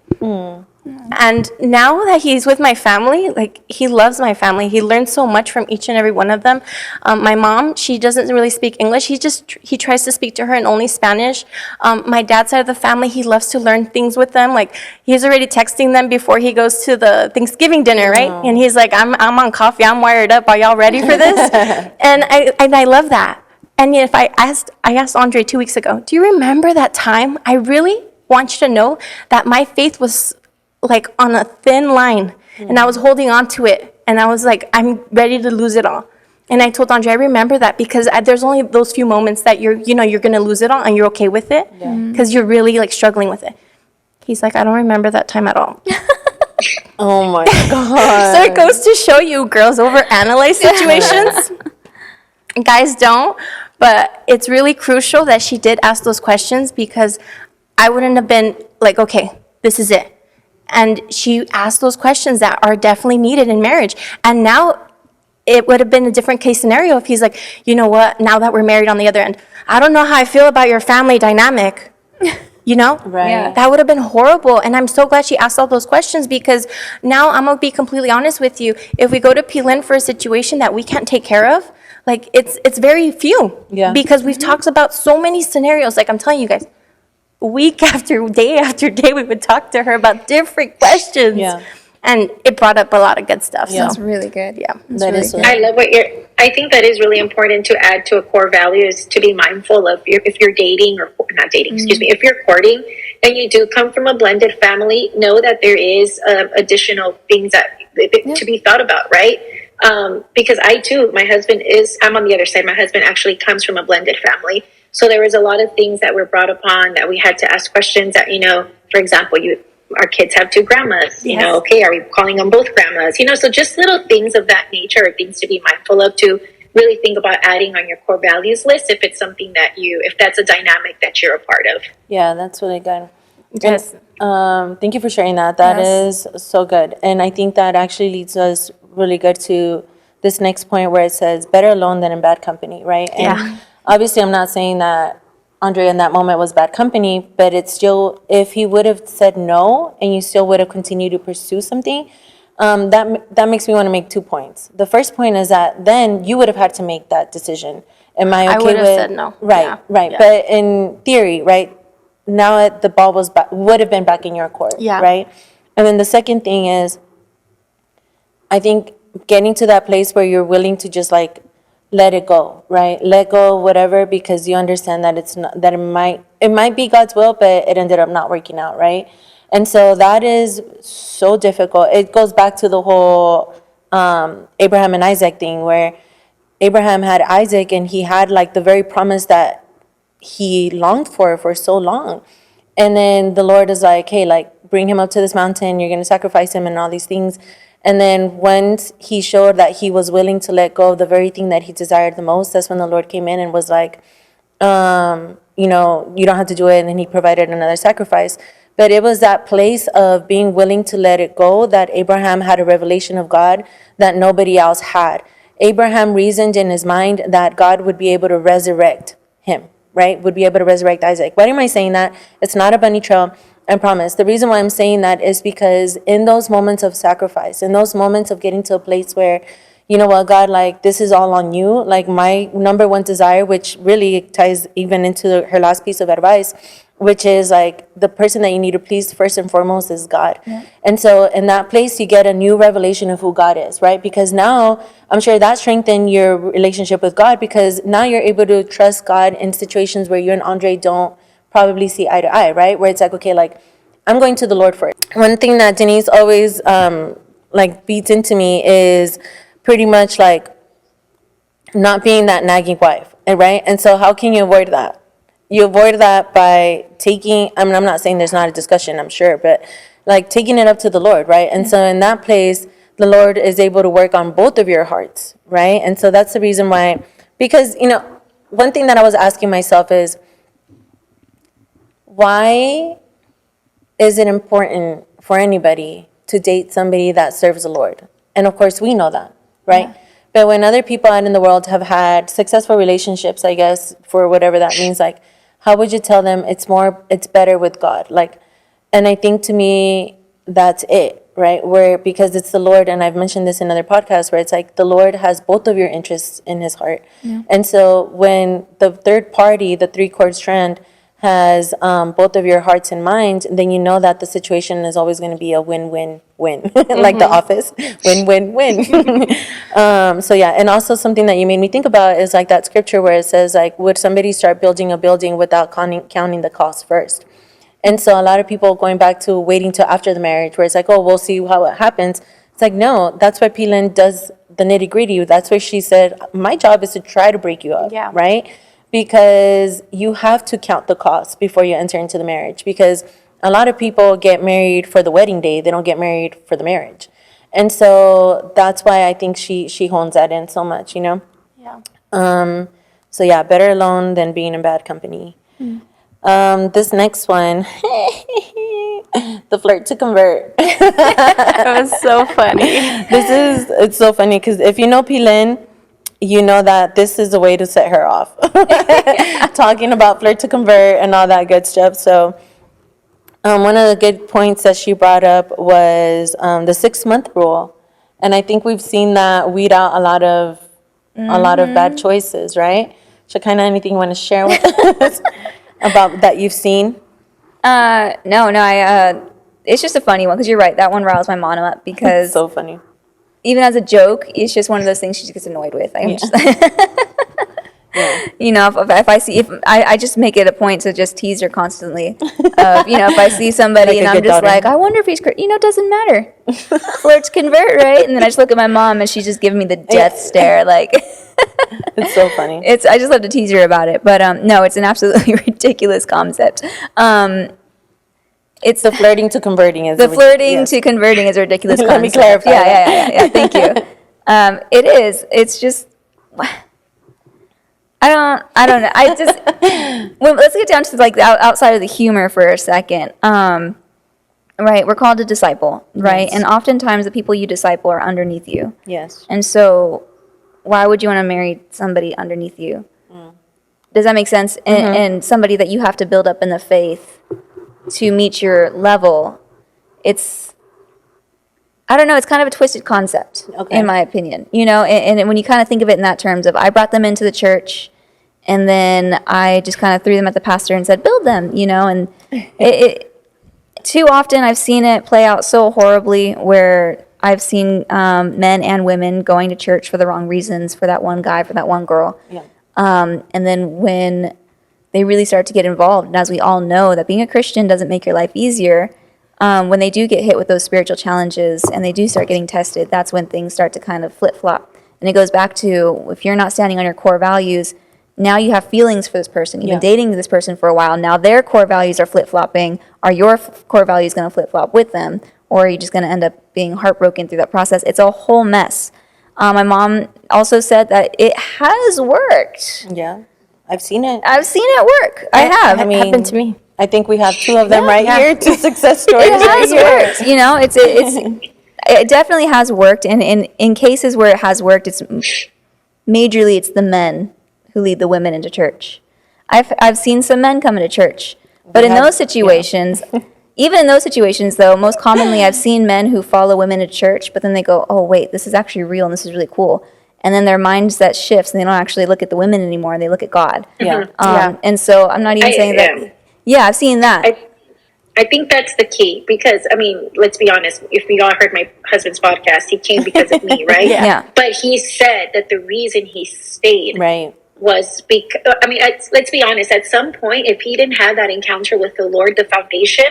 And now that he's with my family, like, he loves my family. He learns so much from each and every one of them. My mom, she doesn't really speak English. He tries to speak to her in only Spanish. My dad's side of the family, he loves to learn things with them. Like, he's already texting them before he goes to the Thanksgiving dinner, right? And he's like, I'm on coffee. I'm wired up. Are y'all ready for this? And I love that. And if I asked Andre 2 weeks ago, do you remember that time? I really want you to know that my faith was like on a thin line, and I was holding on to it, and I was like, I'm ready to lose it all. And I told Andre, I remember that because there's only those few moments that you're going to lose it all, and you're okay with it because you're really like struggling with it. He's like, I don't remember that time at all. Oh my God. So it goes to show you, girls overanalyze situations. Guys don't, but it's really crucial that she did ask those questions, because I wouldn't have been like, okay, this is it. And she asked those questions that are definitely needed in marriage. And now it would have been a different case scenario if he's like, you know what, now that we're married on the other end, I don't know how I feel about your family dynamic. You know? Right. Yeah. That would have been horrible. And I'm so glad she asked all those questions, because now I'm going to be completely honest with you. If we go to P-Lin for a situation that we can't take care of, like it's very few. Yeah. Because we've talked about so many scenarios. Like I'm telling you guys, week after day, we would talk to her about different questions. Yeah. And it brought up a lot of good stuff. Yeah. That's really good. Yeah. That is good. I love I think that is really important to add to a core value, is to be mindful of if you're dating or not dating, excuse me, if you're courting and you do come from a blended family, know that there is additional things that to be thought about, right? Because I'm on the other side. My husband actually comes from a blended family. So there was a lot of things that were brought upon that we had to ask questions that, for example, our kids have two grandmas, okay, are we calling them both grandmas? So just little things of that nature are things to be mindful of, to really think about adding on your core values list if it's something that if that's a dynamic that you're a part of. Yeah, that's really good. Yes. And, thank you for sharing that. That is so good. And I think that actually leads us really good to this next point where it says better alone than in bad company, right? And obviously I'm not saying that Andre in that moment was bad company, but it's still, if he would have said no and you still would have continued to pursue something, that makes me want to make 2 points. The first point is that then you would have had to make that decision. Am I okay I would have with, said no. Right, Yeah. right. Yeah. But in theory, right, now the ball would have been back in your court, Yeah. right? And then the second thing is, I think getting to that place where you're willing to just like let it go, right? Let go, whatever, because you understand that it's not, that it might be God's will, but it ended up not working out, right? And so that is so difficult. It goes back to the whole Abraham and Isaac thing, where Abraham had Isaac and he had like the very promise that he longed for so long. And then the Lord is like, hey, like bring him up to this mountain, you're going to sacrifice him and all these things. And then once he showed that he was willing to let go of the very thing that he desired the most, that's when the Lord came in and was like, you don't have to do it. And then he provided another sacrifice. But it was that place of being willing to let it go that Abraham had a revelation of God that nobody else had. Abraham reasoned in his mind that God would be able to resurrect him, right? Would be able to resurrect Isaac. Why am I saying that? It's not a bunny trail. I promise. The reason why I'm saying that is because in those moments of sacrifice, in those moments of getting to a place where, you know what, God, like, this is all on you. Like, my number one desire, which really ties even into her last piece of advice, which is like the person that you need to please first and foremost is God. Yeah. And so in that place, you get a new revelation of who God is, right? Because now I'm sure that strengthened your relationship with God, because now you're able to trust God in situations where you and Andre don't probably see eye to eye, right? Where it's like, okay, like, I'm going to the Lord for it. One thing that Denise always like beats into me is pretty much like not being that nagging wife, right? And so how can you avoid that? You avoid that by taking, I mean, I'm not saying there's not a discussion, I'm sure, but like taking it up to the Lord, right? And so in that place, the Lord is able to work on both of your hearts, right? And so that's the reason why, because, one thing that I was asking myself is, why is it important for anybody to date somebody that serves the Lord? And of course, we know that, right? Yeah. But when other people out in the world have had successful relationships, I guess, for whatever that means, like, how would you tell them it's better with God? Like, and I think to me, that's it, right? Because it's the Lord, and I've mentioned this in other podcasts, where it's like the Lord has both of your interests in his heart. Yeah. And so when the third party, the three-chord strand, has both of your hearts and minds, then you know that the situation is always going to be a win-win-win, like The Office, win-win-win. So yeah, and also something that you made me think about is like that scripture where it says like, would somebody start building a building without counting the cost first? And so a lot of people going back to waiting till after the marriage, where it's like, oh, we'll see how it happens. It's like, no, that's why Pilan does the nitty gritty. That's why she said, my job is to try to break you up, Yeah. right? Because you have to count the cost before you enter into the marriage. Because a lot of people get married for the wedding day, they don't get married for the marriage. And so that's why I think she hones that in so much, you know? Yeah. So yeah, better alone than being in bad company. This next one, the flirt to convert. That was so funny. It's so funny because if you know Pilen, you know that this is a way to set her off. Talking about flirt to convert and all that good stuff. So one of the good points that she brought up was the 6-month rule. And I think we've seen that weed out a lot of bad choices, right? Shekinah, anything you want to share with us about that you've seen? No, it's just a funny one because you're right. That one riles my mom up because So funny. even as a joke, it's just one of those things she just gets annoyed with. I'm just, you know, if I just make it a point to just tease her constantly. You know, if I see somebody Like a and I'm good just daughter. like, I wonder if he's, you know, it doesn't matter. Flirts convert, right? And then I just look at my mom and she's just giving me the death stare, like. It's so funny. I just love to tease her about it, but no, it's an absolutely ridiculous concept. It's the flirting to converting. The flirting to converting is a ridiculous concept. Let me clarify Yeah. Thank you. It is. It's just. I don't know. I just. Well, let's get down to like outside of the humor for a second. Right, we're called to disciple, right? Yes. And oftentimes the people you disciple are underneath you. Yes. And so, why would you want to marry somebody underneath you? Does that make sense? And somebody that you have to build up in the faith to meet your level. I don't know, it's kind of a twisted concept, in my opinion. You know, and when you kind of think of it in that terms of, I brought them into the church, and then I just kind of threw them at the pastor and said, build them, you know, and too often I've seen it play out so horribly where I've seen men and women going to church for the wrong reasons, for that one guy, for that one girl. Yeah. And then when they really start to get involved, and as we all know that being a Christian doesn't make your life easier, when they do get hit with those spiritual challenges and they do start getting tested, that's when things start to kind of flip-flop. And it goes back to, if you're not standing on your core values, now you have feelings for this person. You've been dating this person for a while. Now their core values are flip-flopping. Are your core values going to flip-flop with them? Or are you just going to end up being heartbroken through that process? It's a whole mess. My mom also said that it has worked. Yeah. I've seen it. I've seen it work. I have. I mean, Happened to me. I think we have 2 of them here, 2 success stories It right has here. worked. You know, it definitely has worked. And in cases where it has worked, it's the men who lead the women into church. I've seen some men come into church, but in those situations, even in those situations, though, most commonly I've seen men who follow women to church, but then they go, oh, wait, this is actually real and this is really cool. And then their mindset shifts and they don't actually look at the women anymore and they look at God. Yeah. And so I'm not even saying that. Yeah, I've seen that. I think that's the key because, I mean, let's be honest. If we all heard my husband's podcast, he came because of me, right? Yeah. But he said that the reason he stayed was because, I mean, let's be honest. At some point, if he didn't have that encounter with the Lord, the foundation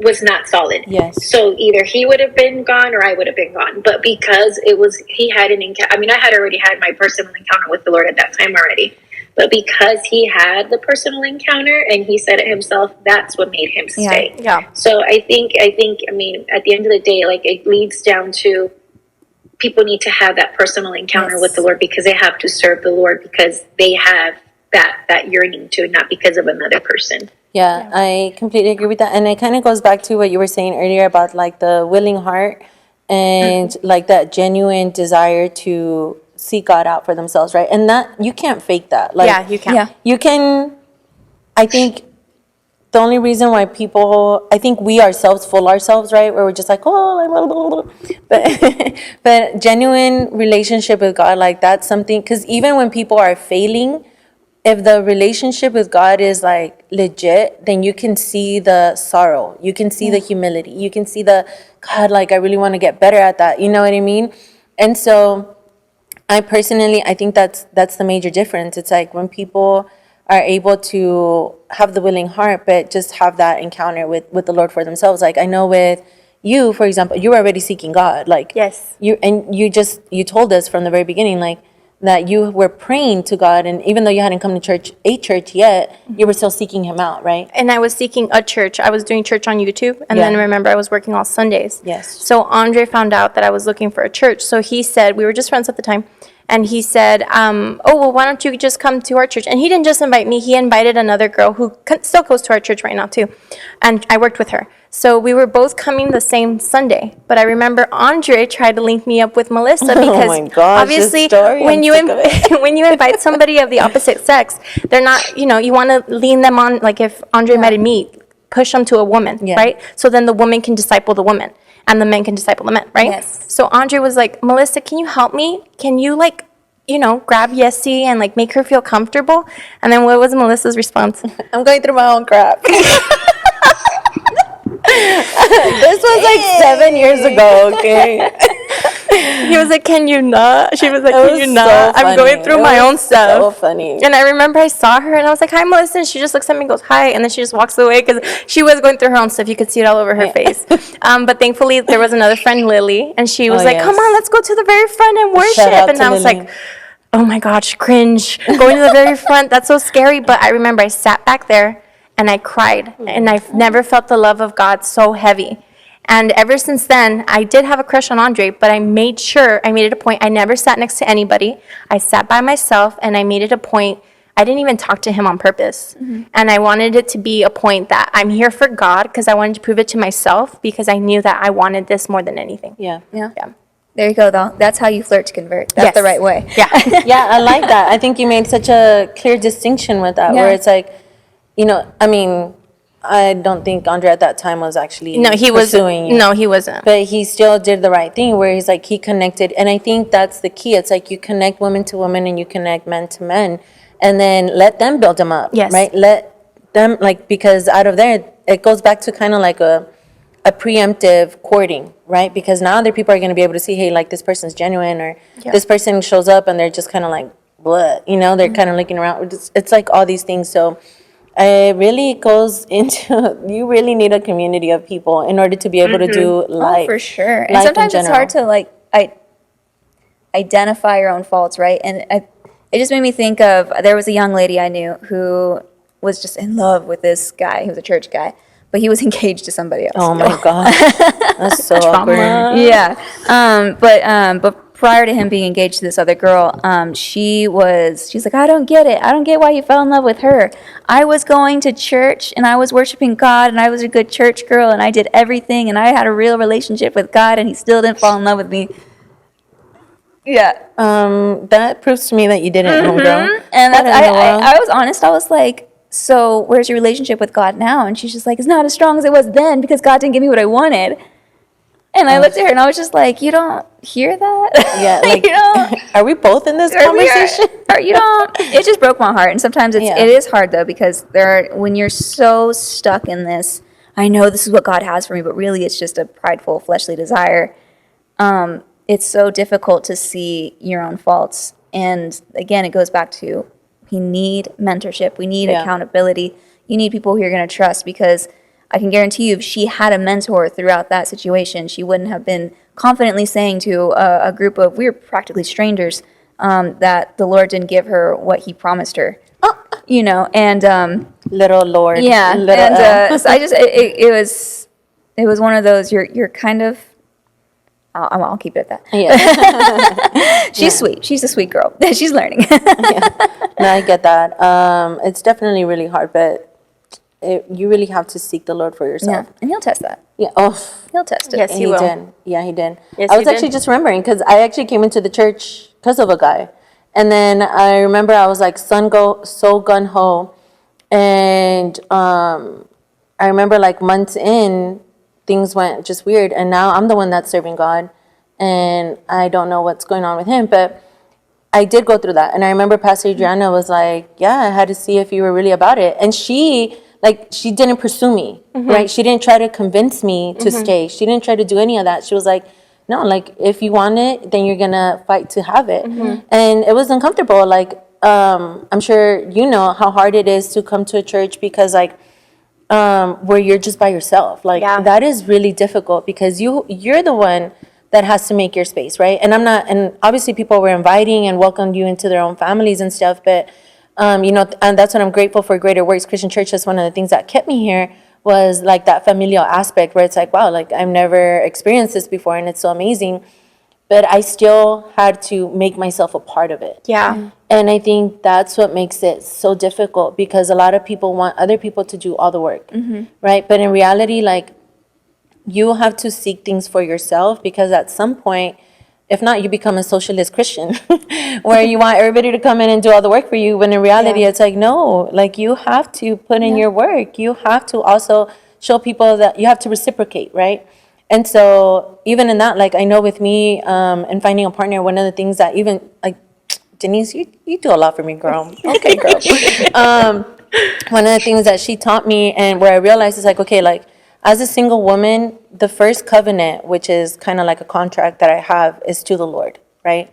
was not solid. Yes. So either he would have been gone or I would have been gone. But because he had an encounter, I mean, I had already had my personal encounter with the Lord at that time already. But because he had the personal encounter and he said it himself, that's what made him stay. Yeah. So I think, I mean, at the end of the day, like it leads down to people need to have that personal encounter with the Lord because they have to serve the Lord because they have that yearning to, not because of another person. Yeah, I completely agree with that. And it kind of goes back to what you were saying earlier about like the willing heart and like that genuine desire to seek God out for themselves, right? And that you can't fake that. Like, Yeah, you can. Yeah. You can, I think the only reason why I think we ourselves fool ourselves, right? Where we're just like, oh, but genuine relationship with God, like that's something, because even when people are failing if the relationship with God is like legit, then you can see the sorrow, you can see the humility, you can see the, God, like I really want to get better at that. You know what I mean? And so I think that's the major difference. It's like when people are able to have the willing heart, but just have that encounter with the Lord for themselves. Like I know with you, for example, you were already seeking God. Like Yes. you told us from the very beginning, like that you were praying to God, and even though you hadn't come to a church yet, you were still seeking Him out, right? And I was seeking a church. I was doing church on YouTube, and then remember I was working all Sundays. Yes. So Andre found out that I was looking for a church. So he said, we were just friends at the time, and he said, oh, well, why don't you just come to our church? And he didn't just invite me. He invited another girl who still goes to our church right now, too. And I worked with her. So we were both coming the same Sunday. But I remember Andre tried to link me up with Melissa because my gosh, obviously this story, when I'm when you invite somebody of the opposite sex, they're not, you want to lean them on, like if Andre invited me, push them to a woman, right? So then the woman can disciple the woman and the men can disciple the men, right? Yes. So Andre was like, Melissa, can you help me? Can you grab Yessie and like make her feel comfortable? And then what was Melissa's response? I'm going through my own crap. This was like 7 years ago, okay? He was like, can you not? She was like, It can was you so not? I'm going funny. through It my was own stuff. so funny. And I remember I saw her and I was like, hi, Melissa. And she just looks at me and goes, hi. And then she just walks away because she was going through her own stuff. You could see it all over her face. But thankfully, there was another friend, Lily, and she was like, come on, let's go to the very front and worship. Shout out And to I was Lily. like, oh my gosh, cringe. Going to the very front, that's so scary. But I remember I sat back there and I cried. And I've never felt the love of God so heavy. And ever since then, I did have a crush on Andre, but I made it a point. I never sat next to anybody. I sat by myself, and I made it a point. I didn't even talk to him on purpose. And I wanted it to be a point that I'm here for God because I wanted to prove it to myself because I knew that I wanted this more than anything. Yeah. There you go, though. That's how you flirt to convert. That's the right way. Yeah. Yeah, I like that. I think you made such a clear distinction with that, where it's like, I mean, I don't think Andre at that time was actually pursuing you. No, he wasn't. But he still did the right thing where he's like, he connected. And I think that's the key. It's like you connect women to women and you connect men to men. And then let them build them up. Yes. Right? Let them, because out of there, it goes back to kind of like a preemptive courting, right? Because now other people are going to be able to see, hey, like this person's genuine, or this person shows up and they're just kind of like, what? They're kind of looking around. It's like all these things. So it really goes into, you really need a community of people in order to be able to do life. Oh, for sure. And life in sometimes it's hard general. to identify your own faults, right? And it just made me think of, there was a young lady I knew who was just in love with this guy. He was a church guy, but he was engaged to somebody else. Oh my gosh. That's so awkward. Yeah. But prior to him being engaged to this other girl, she's like, I don't get it. I don't get why you fell in love with her. I was going to church and I was worshiping God and I was a good church girl and I did everything and I had a real relationship with God and he still didn't fall in love with me. Yeah. That proves to me that you didn't, homegirl. And I was honest. I was like, so where's your relationship with God now? And she's just like, it's not as strong as it was then because God didn't give me what I wanted. And I looked at her and I was just like, you don't hear that? Yeah, like, are we both in this conversation? It just broke my heart. And sometimes it is hard though, because when you're so stuck in this, I know this is what God has for me, but really it's just a prideful fleshly desire. It's so difficult to see your own faults. And again, it goes back to, we need mentorship. We need accountability. You need people who you're going to trust, because I can guarantee you if she had a mentor throughout that situation, she wouldn't have been confidently saying to a group of, we were practically strangers, that the Lord didn't give her what he promised her. And little Lord. Yeah. And so I just, it was one of those, you're kind of, I'll keep it at that. Yeah. She's sweet. She's a sweet girl. She's learning. No, I get that. It's definitely really hard, but you really have to seek the Lord for yourself. Yeah, and he'll test that. Yeah. Oh, He'll test it. Yes, he will. did. Yeah, he did. Yes, I was he actually did. just remembering, because I actually came into the church because of a guy. And then I remember I was like so gun-ho. And I remember like months in, things went just weird. And now I'm the one that's serving God. And I don't know what's going on with him. But I did go through that. And I remember Pastor Adriana was like, yeah, I had to see if you were really about it. And she didn't pursue me, right? She didn't try to convince me to stay. She didn't try to do any of that. She was like, no, like, if you want it, then you're going to fight to have it. And it was uncomfortable. Like, I'm sure you know how hard it is to come to a church because, like, where you're just by yourself. Like, that is really difficult because you're the one that has to make your space, right? And and obviously people were inviting and welcomed you into their own families and stuff, but, and that's what I'm grateful for Greater Works Christian Church. That's one of the things that kept me here was like that familial aspect where it's like, wow, like I've never experienced this before and it's so amazing. But I still had to make myself a part of it. Yeah. And I think that's what makes it so difficult because a lot of people want other people to do all the work, right? But in reality, like, you have to seek things for yourself because at some point, if not, you become a socialist Christian where you want everybody to come in and do all the work for you. When in reality, it's like, no, like you have to put in your work. You have to also show people that you have to reciprocate, right? And so even in that, like I know with me and finding a partner, one of the things that even like, Denise, you do a lot for me, girl. Okay, girl. One of the things that she taught me and where I realized is like, okay, like as a single woman, the first covenant, which is kind of like a contract that I have, is to the Lord, right?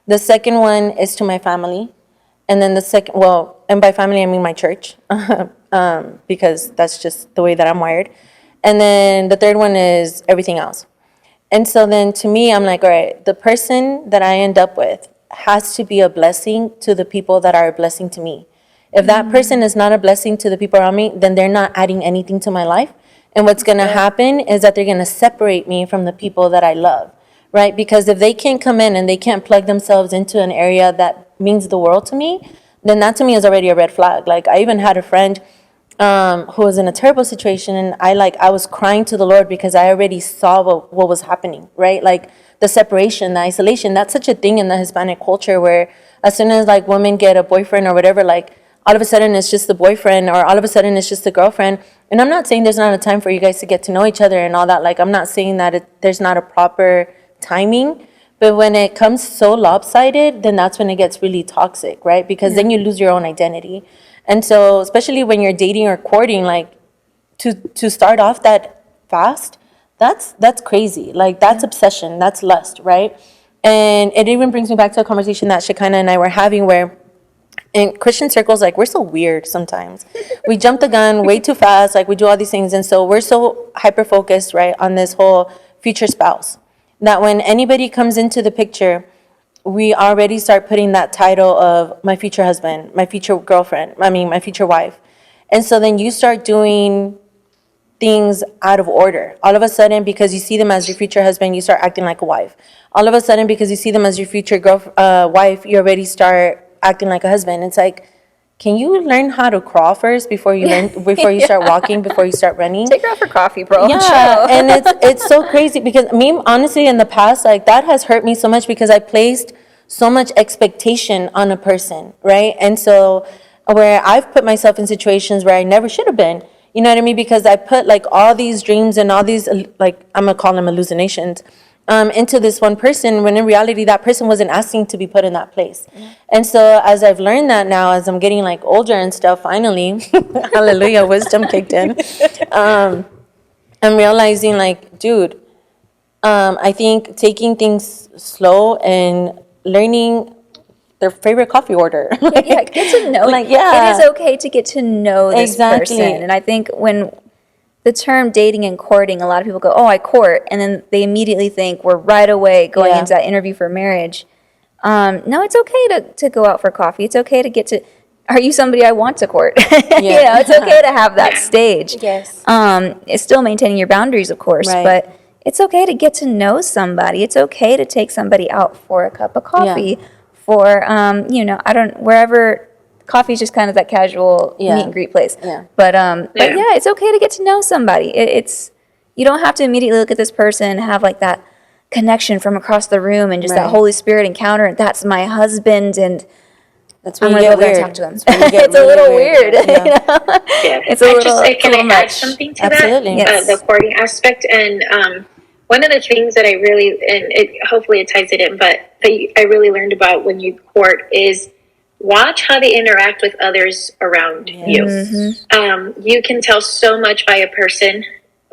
The second one is to my family. And then the second, well, and by family, I mean my church, because that's just the way that I'm wired. And then the third one is everything else. And so then to me, I'm like, all right, the person that I end up with has to be a blessing to the people that are a blessing to me. If that person is not a blessing to the people around me, then they're not adding anything to my life. And what's going to happen is that they're going to separate me from the people that I love, right? Because if they can't come in and they can't plug themselves into an area that means the world to me, then that to me is already a red flag. Like I even had a friend who was in a terrible situation, and I was crying to the Lord because I already saw what was happening, right? Like the separation, the isolation. That's such a thing in the Hispanic culture where as soon as like women get a boyfriend or whatever, like all of a sudden it's just the boyfriend or all of a sudden it's just the girlfriend. And I'm not saying there's not a time for you guys to get to know each other and all that. Like I'm not saying that there's not a proper timing. But when it comes so lopsided, then that's when it gets really toxic, right? Because then you lose your own identity. And so, especially when you're dating or courting, like to start off that fast, that's crazy. Like that's obsession, that's lust, right? And it even brings me back to a conversation that Shekinah and I were having where in Christian circles, like we're so weird sometimes. We jump the gun way too fast, like we do all these things. And so we're so hyper-focused, right, on this whole future spouse that when anybody comes into the picture, we already start putting that title of my future husband, my future girlfriend, my future wife. And so then you start doing things out of order. All of a sudden, because you see them as your future husband, you start acting like a wife. All of a sudden, because you see them as your future wife, you already start acting like a husband. It's like, can you learn how to crawl first before you start walking, before you start running? Take her out for coffee, bro. Yeah, and it's so crazy because me, honestly, in the past, like that has hurt me so much because I placed so much expectation on a person, right? And so where I've put myself in situations where I never should have been, you know what I mean? Because I put like all these dreams and all these, like, I'm gonna call them hallucinations, into this one person when in reality that person wasn't asking to be put in that place. And so as I've learned that now, as I'm getting like older and stuff, finally, hallelujah, wisdom kicked in. I'm realizing like, dude, I think taking things slow and learning their favorite coffee order. Yeah, get to know. Like, yeah. It is okay to get to know this person. And I think when the term dating and courting, a lot of people go, oh, I court. And then they immediately think we're right away going into that interview for marriage. No, it's okay to go out for coffee. It's okay to get to, are you somebody I want to court? It's okay to have that stage. Yes. It's still maintaining your boundaries, of course, but it's okay to get to know somebody. It's okay to take somebody out for a cup of coffee, for, wherever. Coffee is just kind of that casual meet and greet place. But it's okay to get to know somebody. It's you don't have to immediately look at this person and have like that connection from across the room and just that Holy Spirit encounter. And that's my husband, and that's when I'm you gonna get go there weird. and talk to him. It's a little weird. It's a little. Can I add something to Absolutely. that? The courting aspect and. one of the things that I really, and hopefully it ties it in, but that I really learned about when you court is watch how they interact with others around you. You can tell so much by a person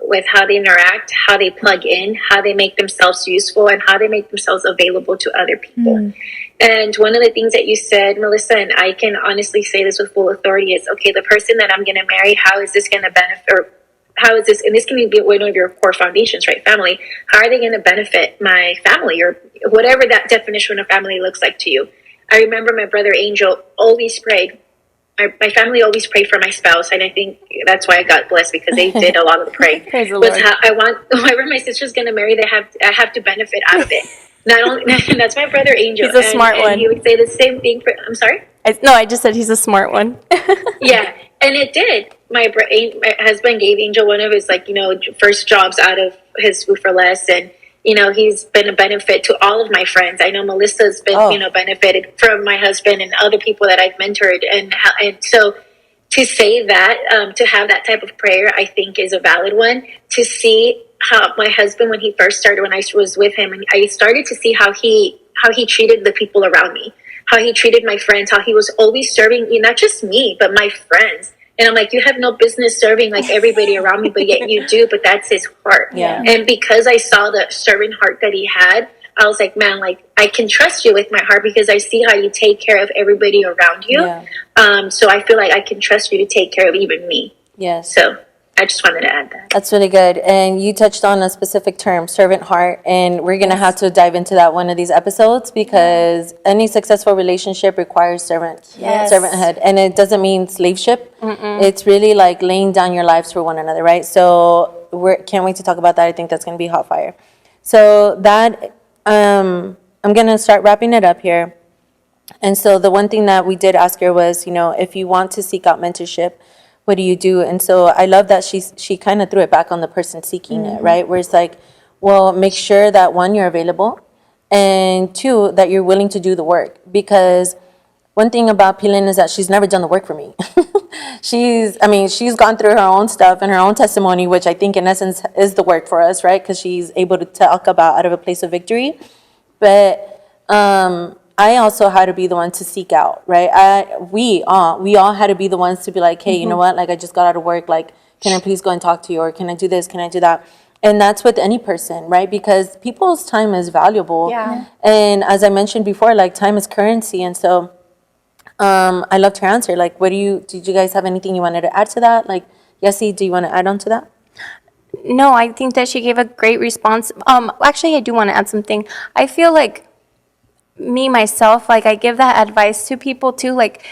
with how they interact, how they plug in, how they make themselves useful, and how they make themselves available to other people. And one of the things that you said, Melissa, and I can honestly say this with full authority, is, okay, the person that I'm going to marry, how is this going to benefit, or how is this, and this can be one of your core foundations, right? Family. How are they going to benefit my family, or whatever that definition of family looks like to you? I remember my brother Angel always prayed. My family always prayed for my spouse, and I think that's why I got blessed, because they did a lot of the praying. Praise the Was Lord. how I want, whenever my sister's going to marry, I have to benefit out of it. Not only that's my brother Angel. He's a smart one. And he would say the same thing for. I'm sorry. I just said he's a smart one. Yeah, and it did. My husband gave Angel one of his, like, first jobs out of his Food for Less, and he's been a benefit to all of my friends. I know Melissa's been benefited from my husband and other people that I've mentored, and so to say that, to have that type of prayer, I think is a valid one. To see how my husband, when he first started, when I was with him, and I started to see how he treated the people around me, how he treated my friends, how he was always serving, not just me, but my friends. And I'm like, you have no business serving like everybody around me, but yet you do. But that's his heart. Yeah. And because I saw the servant heart that he had, I was like, man, like, I can trust you with my heart, because I see how you take care of everybody around you. Yeah. So I feel like I can trust you to take care of even me. Yes. So I just wanted to add that. That's really good. And you touched on a specific term, servant heart, and we're going to have to dive into that one of these episodes, because any successful relationship requires servanthood. And it doesn't mean slaveship. It's really like laying down your lives for one another, right? So can't wait to talk about that. I think that's going to be hot fire. So that, I'm going to start wrapping it up here. And so the one thing that we did ask her was, if you want to seek out mentorship, what do you do? And so I love that she kind of threw it back on the person seeking it, right? Where it's like, well, make sure that, one, you're available, and two, that you're willing to do the work. Because one thing about Pilin is that she's never done the work for me. She's gone through her own stuff and her own testimony, which I think in essence is the work for us, right? Because she's able to talk about out of a place of victory. But I also had to be the one to seek out, right? We all had to be the ones to be like, hey, you know what? Like, I just got out of work. Like, can I please go and talk to you? Or can I do this? Can I do that? And that's with any person, right? Because people's time is valuable. Yeah. And as I mentioned before, like, time is currency. And so I loved her answer. Like, did you guys have anything you wanted to add to that? Like, Yessie, do you want to add on to that? No, I think that she gave a great response. Actually, I do want to add something. I feel like myself, like, I give that advice to people too, like,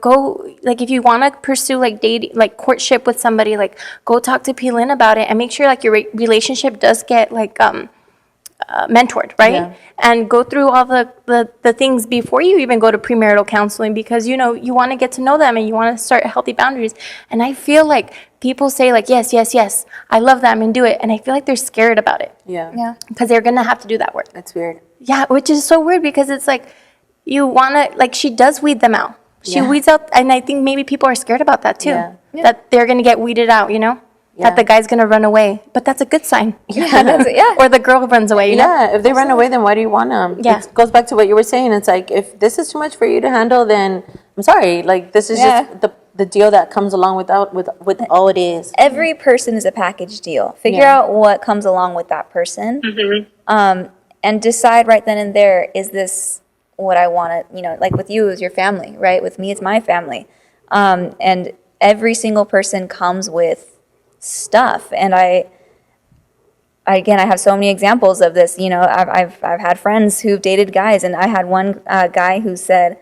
go, like, if you want to pursue like dating, like courtship with somebody, like, go talk to Pilin about it and make sure like your relationship does get like mentored, right? Yeah. And go through all the things before you even go to premarital counseling, because you want to get to know them and you want to start healthy boundaries. And I feel like people say like, yes, I love them and do it, and I feel like they're scared about it. Yeah. Because they're gonna have to do that work. That's weird. Yeah, which is so weird, because it's like, you want to, like, she does weed them out. She weeds out, and I think maybe people are scared about that too. Yeah. That they're going to get weeded out, Yeah. That the guy's going to run away. But that's a good sign. Yeah. Or the girl runs away, Yeah, if they run away, then why do you want them? Yeah. It goes back to what you were saying. It's like, if this is too much for you to handle, then I'm sorry. Like, this is just the deal that comes along with all it is. Every person is a package deal. Figure out what comes along with that person. And decide right then and there, is this what I want to, like with you, is your family, right? With me, it's my family. And every single person comes with stuff. And I have so many examples of this. I've had friends who've dated guys, and I had one guy who said,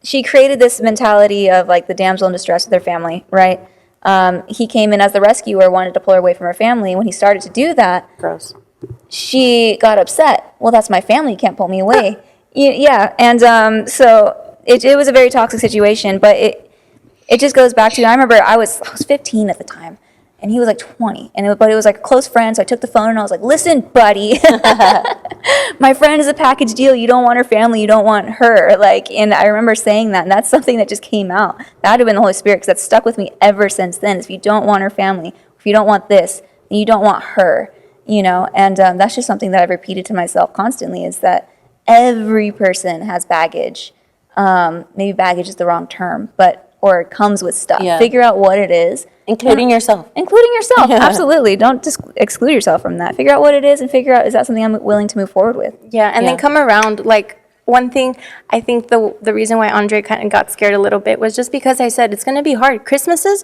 she created this mentality of like the damsel in distress with their family, right? He came in as the rescuer, wanted to pull her away from her family. When he started to do that, Gross. she got upset. Well, that's my family. You can't pull me away. Yeah. And so it was a very toxic situation, but it just goes back to, I remember I was 15 at the time, and he was like 20. But it was like a close friend, so I took the phone and I was like, listen, buddy, my friend is a package deal. You don't want her family. You don't want her. Like, and I remember saying that, and that's something that just came out. That would have been the Holy Spirit, because that's stuck with me ever since then. If you don't want her family, if you don't want this, You don't want her, and that's just something that I've repeated to myself constantly, is that every person has baggage. Maybe baggage is the wrong term, or it comes with stuff. Yeah. Figure out what it is. Including yourself. Absolutely. Don't just exclude yourself from that. Figure out what it is and figure out, is that something I'm willing to move forward with? Yeah, and then come around, like, one thing, I think the reason why Andre kind of got scared a little bit was just because I said, it's going to be hard. Christmases,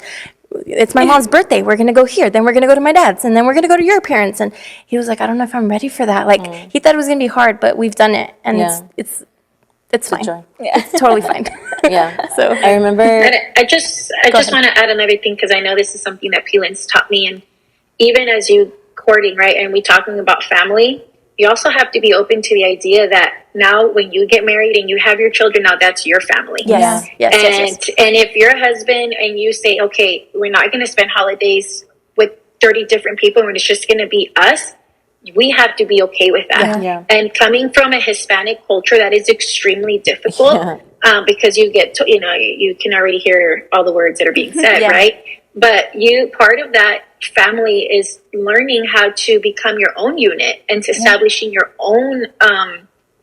it's my mom's birthday. We're going to go here. Then we're going to go to my dad's. And then we're going to go to your parents. And he was like, I don't know if I'm ready for that. Like, he thought it was going to be hard, but we've done it. And it's fine. Yeah. It's totally fine. Yeah. So I remember. I just want to add another thing, because I know this is something that P-Lin's taught me. And even as you courting, right, and we talking about family, you also have to be open to the idea that now when you get married and you have your children, now that's your family. Yes. Yeah. Yes. And if you're a husband and you say, okay, we're not going to spend holidays with 30 different people and it's just going to be us, we have to be okay with that. Yeah. And coming from a Hispanic culture, that is extremely difficult because you get to, you can already hear all the words that are being said, right? But part of that family is learning how to become your own unit and to establishing your own,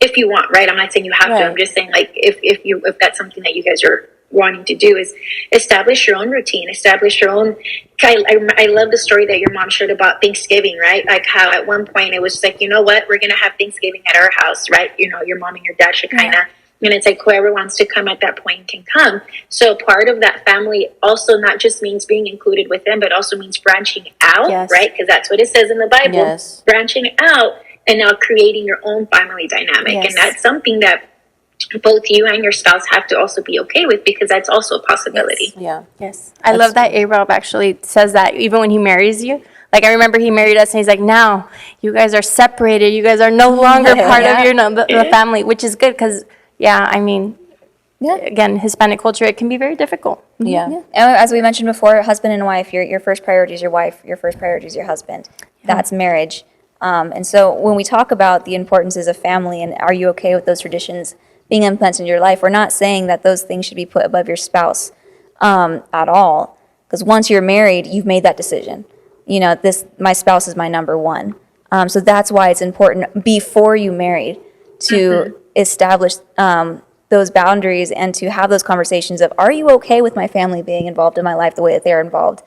if you want, right? I'm not saying you have to. I'm just saying, like, if that's something that you guys are wanting to do, is establish your own routine, establish your own. I love the story that your mom shared about Thanksgiving, right? Like how at one point it was like, you know what, we're gonna have Thanksgiving at our house, right? Your mom and your dad should kind of. And it's like whoever wants to come at that point can come. So part of that family also not just means being included with them, but also means branching out, right? Because that's what it says in the Bible. Branching out and now creating your own family dynamic. And that's something that both you and your spouse have to also be okay with, because that's also a possibility. I love that A-Rob actually says that even when he marries you. Like, I remember he married us and he's like, now you guys are separated. You guys are no longer part of the family, which is good because, I mean, again, Hispanic culture, it can be very difficult. And as we mentioned before, husband and wife, your first priority is your wife, your first priority is your husband. That's marriage. And so when we talk about the importances of family and are you okay with those traditions being implemented in your life, we're not saying that those things should be put above your spouse at all. Because once you're married, you've made that decision. My spouse is my number one. So that's why it's important before you married to establish those boundaries and to have those conversations of, are you okay with my family being involved in my life the way that they're involved?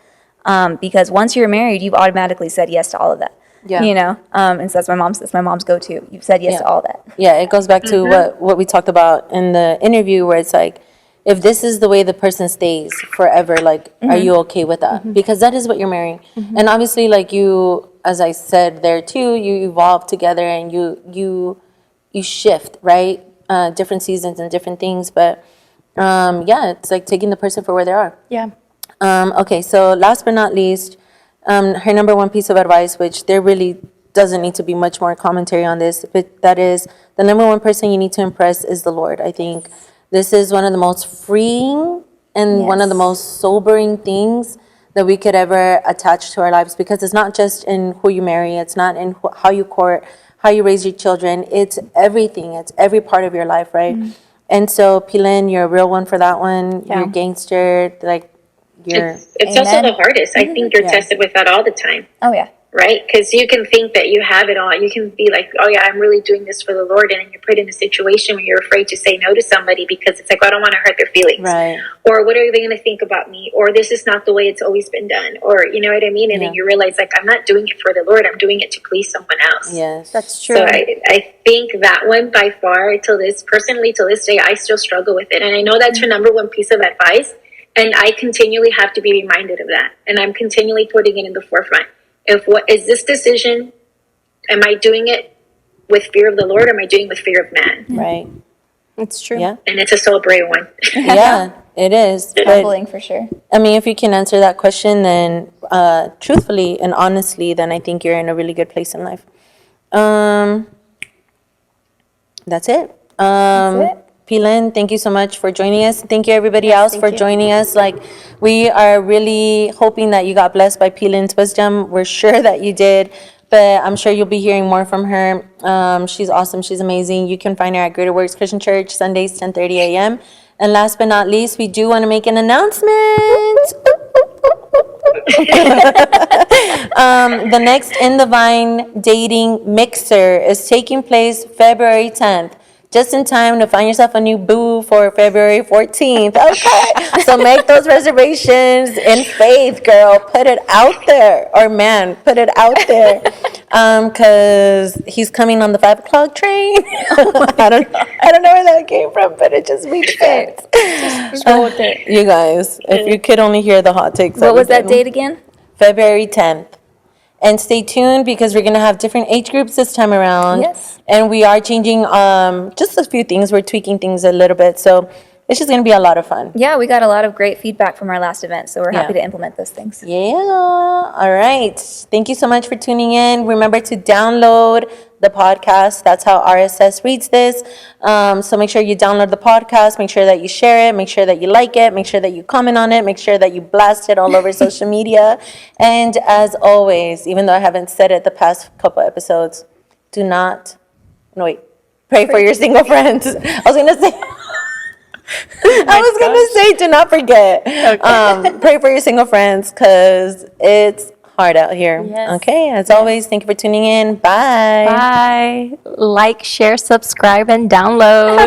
Because once you're married, you've automatically said yes to all of that. And so that's my mom's go-to. You've said yes to all that. It goes back to what we talked about in the interview, where it's like, if this is the way the person stays forever, like, are you okay with that? Because that is what you're marrying. And obviously, like you, as I said there too, you evolve together and you shift, right? Different seasons and different things. But it's like taking the person for where they are. Okay, so last but not least, her number one piece of advice, which there really doesn't need to be much more commentary on this, but that is the number one person you need to impress is the Lord. I think this is one of the most freeing and one of the most sobering things that we could ever attach to our lives, because it's not just in who you marry, it's not in how you court, how you raise your children, it's everything, it's every part of your life, right? And so, P-Lin, you're a real one for that one. You're a gangster, like, it's also the hardest. I think you're tested with that all the time. Right? Because you can think that you have it all. You can be like, oh yeah, I'm really doing this for the Lord. And then you're put in a situation where you're afraid to say no to somebody because it's like, I don't want to hurt their feelings. Or what are they going to think about me? Or this is not the way it's always been done. Or, you know what I mean? And then you realize, like, I'm not doing it for the Lord. I'm doing it to please someone else. Yes, that's true. So I think that one by far, personally till this day, I still struggle with it. And I know that's her number one piece of advice. And I continually have to be reminded of that. And I'm continually putting it in the forefront. What is this decision? Am I doing it with fear of the Lord, or am I doing it with fear of man? Right. It's true. Yeah. And it's a sobering one. It is. Humbling for sure. I mean, if you can answer that question, then truthfully and honestly, then I think you're in a really good place in life. That's it. P-Lin, thank you so much for joining us. Thank you everybody else for joining us. Like, we are really hoping that you got blessed by P-Lin's wisdom. We're sure that you did, but I'm sure you'll be hearing more from her. She's awesome. She's amazing. You can find her at Greater Works Christian Church, Sundays, 10:30 a.m. And last but not least, we do want to make an announcement. The next In the Vine dating mixer is taking place February 10th. Just in time to find yourself a new boo for February 14th. Okay. So make those reservations in faith, girl. Put it out there. Or man, put it out there. Because he's coming on the 5 o'clock train. I don't know where that came from, but it just makes sense. Just roll with it. You guys, if you could only hear the hot takes. What was that date again? February 10th. And stay tuned because we're going to have different age groups this time around. Yes. And we are changing just a few things. We're tweaking things a little bit. So it's just going to be a lot of fun. Yeah, we got a lot of great feedback from our last event, so we're happy Yeah. to implement those things. Yeah. All right. Thank you so much for tuning in. Remember to download the podcast. That's how RSS reads this. So make sure you download the podcast. Make sure that you share it. Make sure that you like it. Make sure that you comment on it. Make sure that you blast it all over social media. And as always, even though I haven't said it the past couple episodes, do not, no wait, pray for your single friends. I was going to say... I was going to say, do not forget. Pray for your single friends because it's hard out here. Yes. Okay, as always, thank you for tuning in. Bye. Bye. Like, share, subscribe, and download.